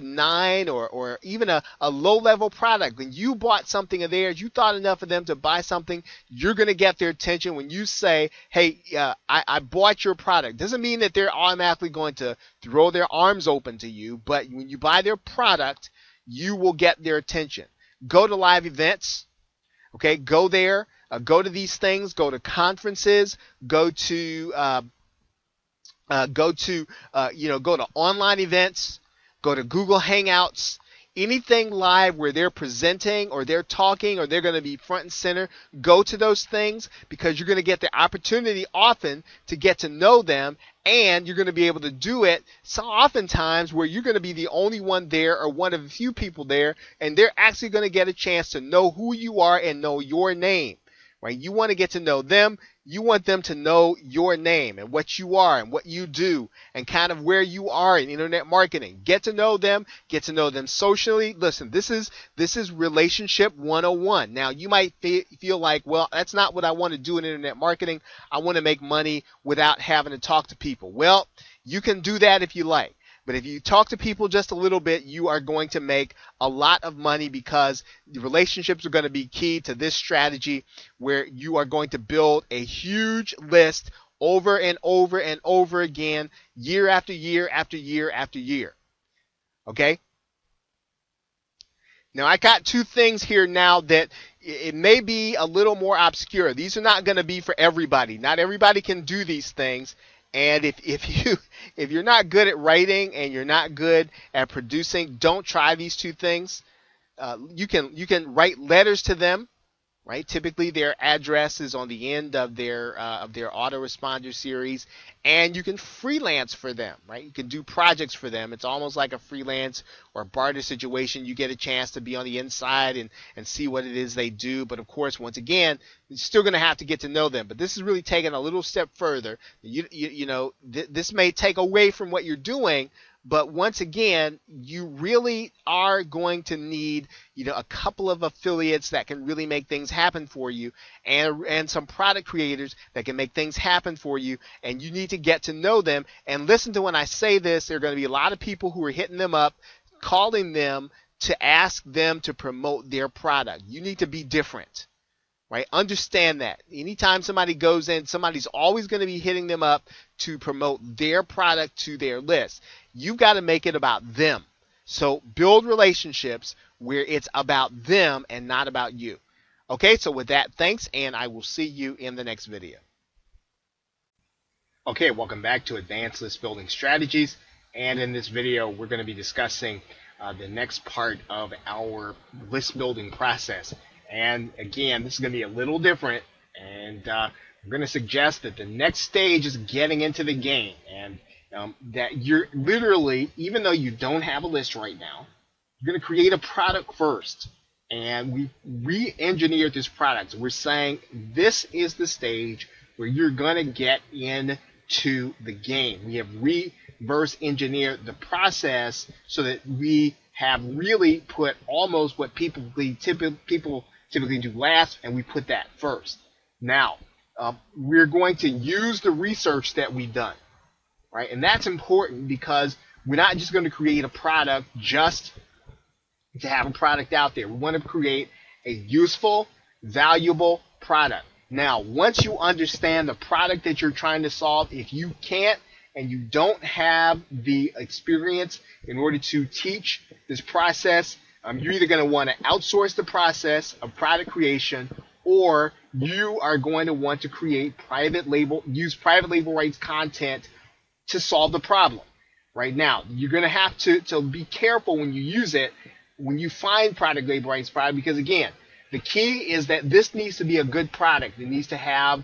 9 or even a low level product. When you bought something of theirs, you thought enough of them to buy something, you're going to get their attention when you say, hey, I bought your product. Doesn't mean that they're automatically going to throw their arms open to you, but when you buy their product, you will get their attention. Go to live events. Okay, go there. Go to these things. Go to conferences. Go to online events. Go to Google Hangouts. Anything live where they're presenting or they're talking or they're going to be front and center, go to those things because you're going to get the opportunity often to get to know them, and you're going to be able to do it so oftentimes where you're going to be the only one there or one of the few people there, and they're actually going to get a chance to know who you are and know your name. Right? You want to get to know them. You want them to know your name and what you are and what you do and kind of where you are in internet marketing. Get to know them. Get to know them socially. Listen, this is relationship 101. Now, you might feel like, well, that's not what I want to do in internet marketing. I want to make money without having to talk to people. Well, you can do that if you like. But if you talk to people just a little bit, you are going to make a lot of money because the relationships are going to be key to this strategy where you are going to build a huge list over and over and over again, year after year after year after year. Okay? Now, I got two things here now that it may be a little more obscure. These are not going to be for everybody. Not everybody can do these things. And if you're not good at writing and you're not good at producing, don't try these two things. You can write letters to them, right? Typically, their address is on the end of their autoresponder series, and you can freelance for them, right? You can do projects for them. It's almost like a freelance or barter situation. You get a chance to be on the inside and see what it is they do. But of course, once again, you're still going to have to get to know them. But this is really taking a little step further. This may take away from what you're doing. But once again, you really are going to need, a couple of affiliates that can really make things happen for you, and some product creators that can make things happen for you. And you need to get to know them. And listen to when I say this, there are going to be a lot of people who are hitting them up, calling them to ask them to promote their product. You need to be different. Right? Understand that. Anytime somebody goes in, somebody's always going to be hitting them up to promote their product to their list. You've got to make it about them. So build relationships where it's about them and not about you. Okay, so with that, thanks, and I will see you in the next video. Okay, welcome back to Advanced List Building Strategies. And in this video, we're going to be discussing the next part of our list building process. And again, this is going to be a little different, and we're going to suggest that the next stage is getting into the game, and that you're literally, even though you don't have a list right now, you're going to create a product first, and we re-engineered this product. So we're saying this is the stage where you're going to get into the game. We have reverse engineered the process so that we have really put almost what people typically do last, and we put that first. Now, we're going to use the research that we've done, right? And that's important because we're not just going to create a product just to have a product out there. We want to create a useful, valuable product. Now, once you understand the product that you're trying to solve, if you can't and you don't have the experience in order to teach this process, you're either going to want to outsource the process of product creation, or you are going to want to use private label rights content to solve the problem. Right now, you're going to have to be careful when you use it. when you find product label rights product, because again, the key is that this needs to be a good product. It needs to have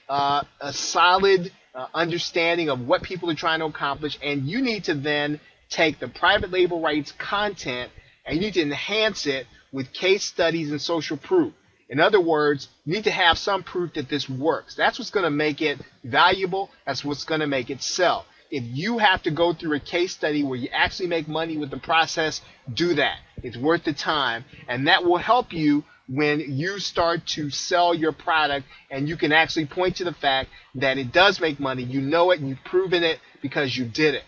a solid understanding of what people are trying to accomplish, and you need to then take the private label rights content and you need to enhance it with case studies and social proof. In other words, you need to have some proof that this works. That's what's going to make it valuable. That's what's going to make it sell. If you have to go through a case study where you actually make money with the process, do that. It's worth the time, and that will help you when you start to sell your product, and you can actually point to the fact that it does make money. You know it, and you've proven it because you did it.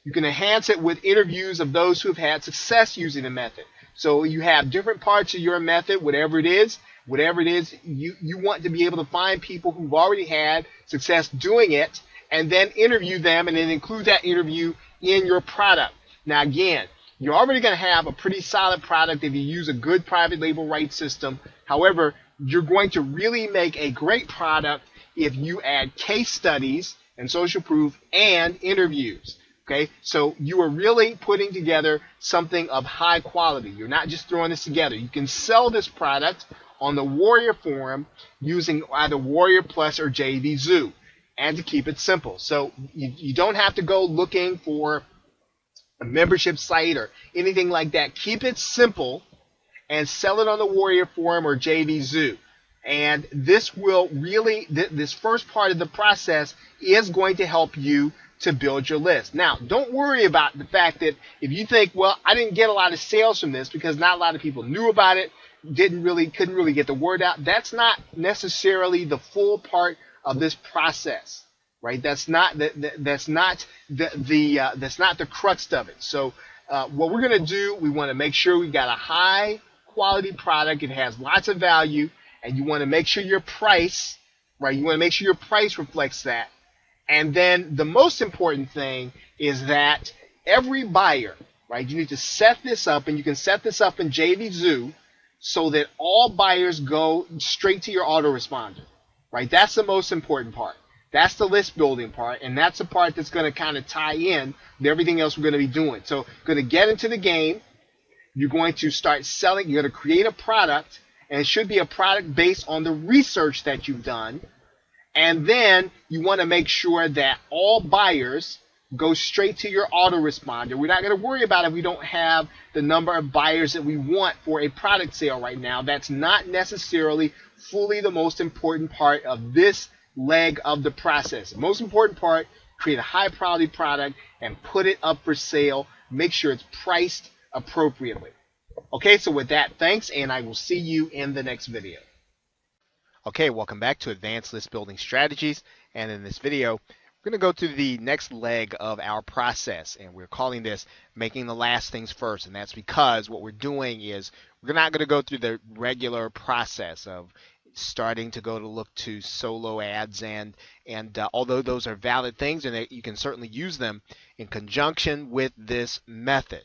You can enhance it with interviews of those who have had success using the method. So you have different parts of your method, whatever it is, you want to be able to find people who've already had success doing it and then interview them and then include that interview in your product. Now again, you're already going to have a pretty solid product if you use a good private label rights system. However, you're going to really make a great product if you add case studies and social proof and interviews. Okay, so you are really putting together something of high quality. You're not just throwing this together. You can sell this product on the Warrior Forum using either Warrior Plus or JVZoo, and to keep it simple. So you don't have to go looking for a membership site or anything like that. Keep it simple and sell it on the Warrior Forum or JVZoo. And this will really, this first part of the process is going to help you to build your list. Now, don't worry about the fact that if you think, well, I didn't get a lot of sales from this because not a lot of people knew about it, couldn't really get the word out. That's not necessarily the full part of this process, right? That's not the crux of it. So what we're going to do, we want to make sure we've got a high quality product. It has lots of value, and you want to make sure your price, right? You want to make sure your price reflects that. And then the most important thing is that every buyer, right? You need to set this up, and you can set this up in JVZoo so that all buyers go straight to your autoresponder, right? That's the most important part. That's the list building part, and that's the part that's going to kind of tie in to everything else we're going to be doing. So you're going to get into the game. You're going to start selling. You're going to create a product, and it should be a product based on the research that you've done. And then you want to make sure that all buyers go straight to your autoresponder. We're not going to worry about if we don't have the number of buyers that we want for a product sale right now. That's not necessarily fully the most important part of this leg of the process. The most important part, create a high quality product and put it up for sale. Make sure it's priced appropriately. Okay, so with that, thanks, and I will see you in the next video. Okay, welcome back to Advanced List Building Strategies, and in this video we're going to go to the next leg of our process, and we're calling this making the last things first. And that's because what we're doing is we're not going to go through the regular process of starting to go to look to solo ads, and although those are valid things and you can certainly use them in conjunction with this method.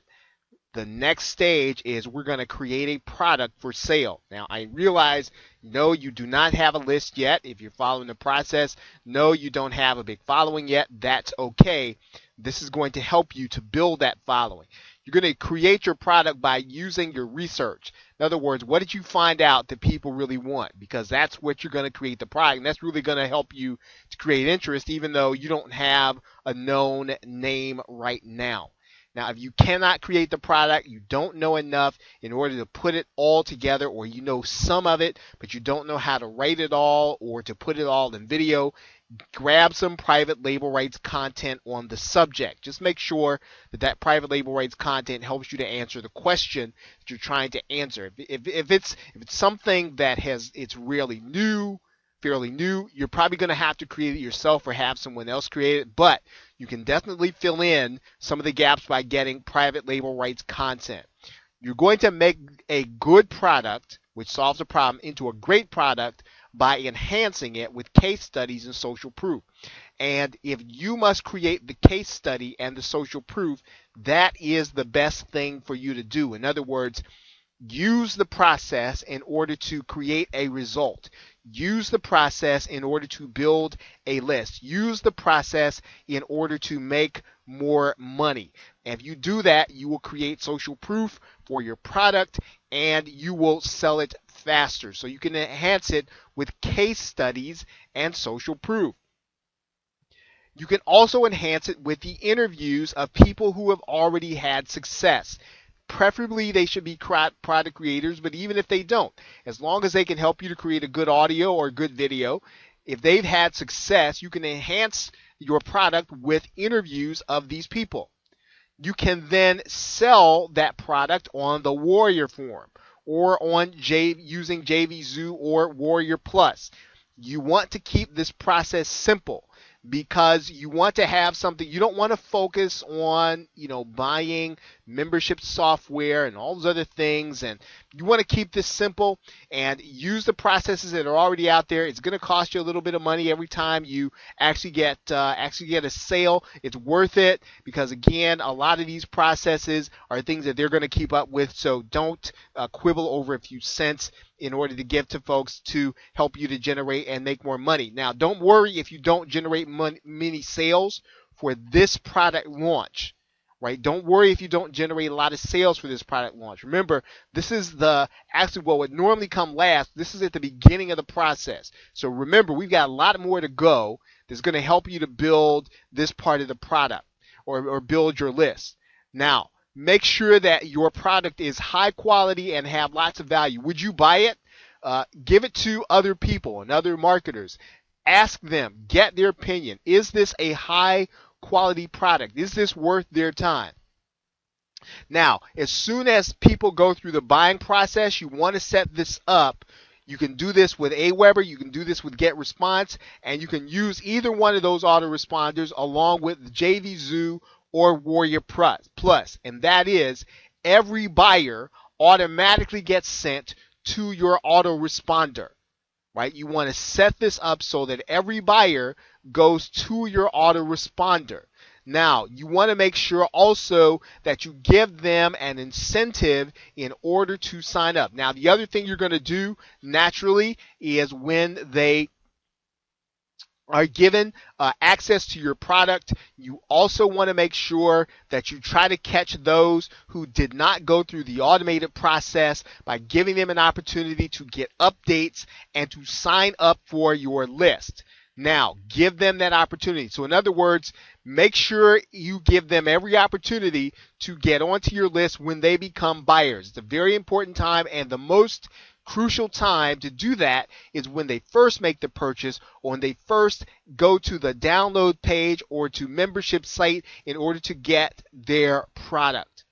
The next stage is we're going to create a product for sale. Now, I realize, no, you do not have a list yet. If you're following the process, no, you don't have a big following yet. That's okay. This is going to help you to build that following. You're going to create your product by using your research. In other words, what did you find out that people really want? Because that's what you're going to create the product, and that's really going to help you to create interest, even though you don't have a known name right now. Now, if you cannot create the product, you don't know enough in order to put it all together, or you know some of it, but you don't know how to write it all or to put it all in video, grab some private label rights content on the subject. Just make sure that that private label rights content helps you to answer the question that you're trying to answer. If it's something that it's really new, fairly new, you're probably going to have to create it yourself or have someone else create it, but you can definitely fill in some of the gaps by getting private label rights content. You're going to make a good product, which solves a problem, into a great product by enhancing it with case studies and social proof. And if you must create the case study and the social proof, that is the best thing for you to do. In other words, Use the process in order to create a result. Use the process in order to build a list. Use the process in order to make more money. And if you do that, you will create social proof for your product and you will sell it faster. So you can enhance it with case studies and social proof. You can also enhance it with the interviews of people who have already had success. Preferably, they should be product creators, but even if they don't, as long as they can help you to create a good audio or a good video, if they've had success, you can enhance your product with interviews of these people. You can then sell that product on the Warrior Forum or on using JVZoo or Warrior Plus. You want to keep this process simple because you want to have something. You don't want to focus on, buying membership software and all those other things, and you want to keep this simple and use the processes that are already out there. It's going to cost you a little bit of money every time you actually get a sale. It's worth it because, again, a lot of these processes are things that they're going to keep up with, so don't quibble over a few cents in order to give to folks to help you to generate and make more money. Now, don't worry if you don't generate many sales for this product launch, right? Don't worry if you don't generate a lot of sales for this product launch. Remember, this is actually what would normally come last. This is at the beginning of the process. So remember, we've got a lot more to go that's going to help you to build this part of the product or build your list. Now, make sure that your product is high quality and have lots of value. Would you buy it? Give it to other people and other marketers. Ask them, get their opinion. Is this a high quality product? Is this worth their time? Now, as soon as people go through the buying process, you want to set this up. You can do this with Aweber, you can do this with GetResponse, and you can use either one of those autoresponders along with JVZoo or Warrior Plus, and that is every buyer automatically gets sent to your autoresponder, right? You want to set this up so that every buyer goes to your autoresponder. Now, you want to make sure also that you give them an incentive in order to sign up. Now, the other thing you're going to do naturally is when they are given access to your product, you also want to make sure that you try to catch those who did not go through the automated process by giving them an opportunity to get updates and to sign up for your list. Now, give them that opportunity. So in other words, make sure you give them every opportunity to get onto your list when they become buyers. It's a very important time, and the most crucial time to do that is when they first make the purchase or when they first go to the download page or to membership site in order to get their product.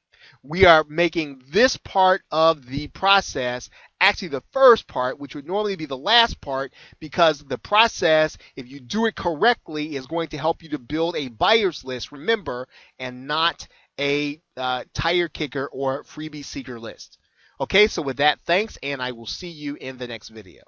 We are making this part of the process actually the first part, which would normally be the last part, because the process, if you do it correctly, is going to help you to build a buyer's list, remember, and not a tire kicker or freebie seeker list. Okay, so with that, thanks, and I will see you in the next video.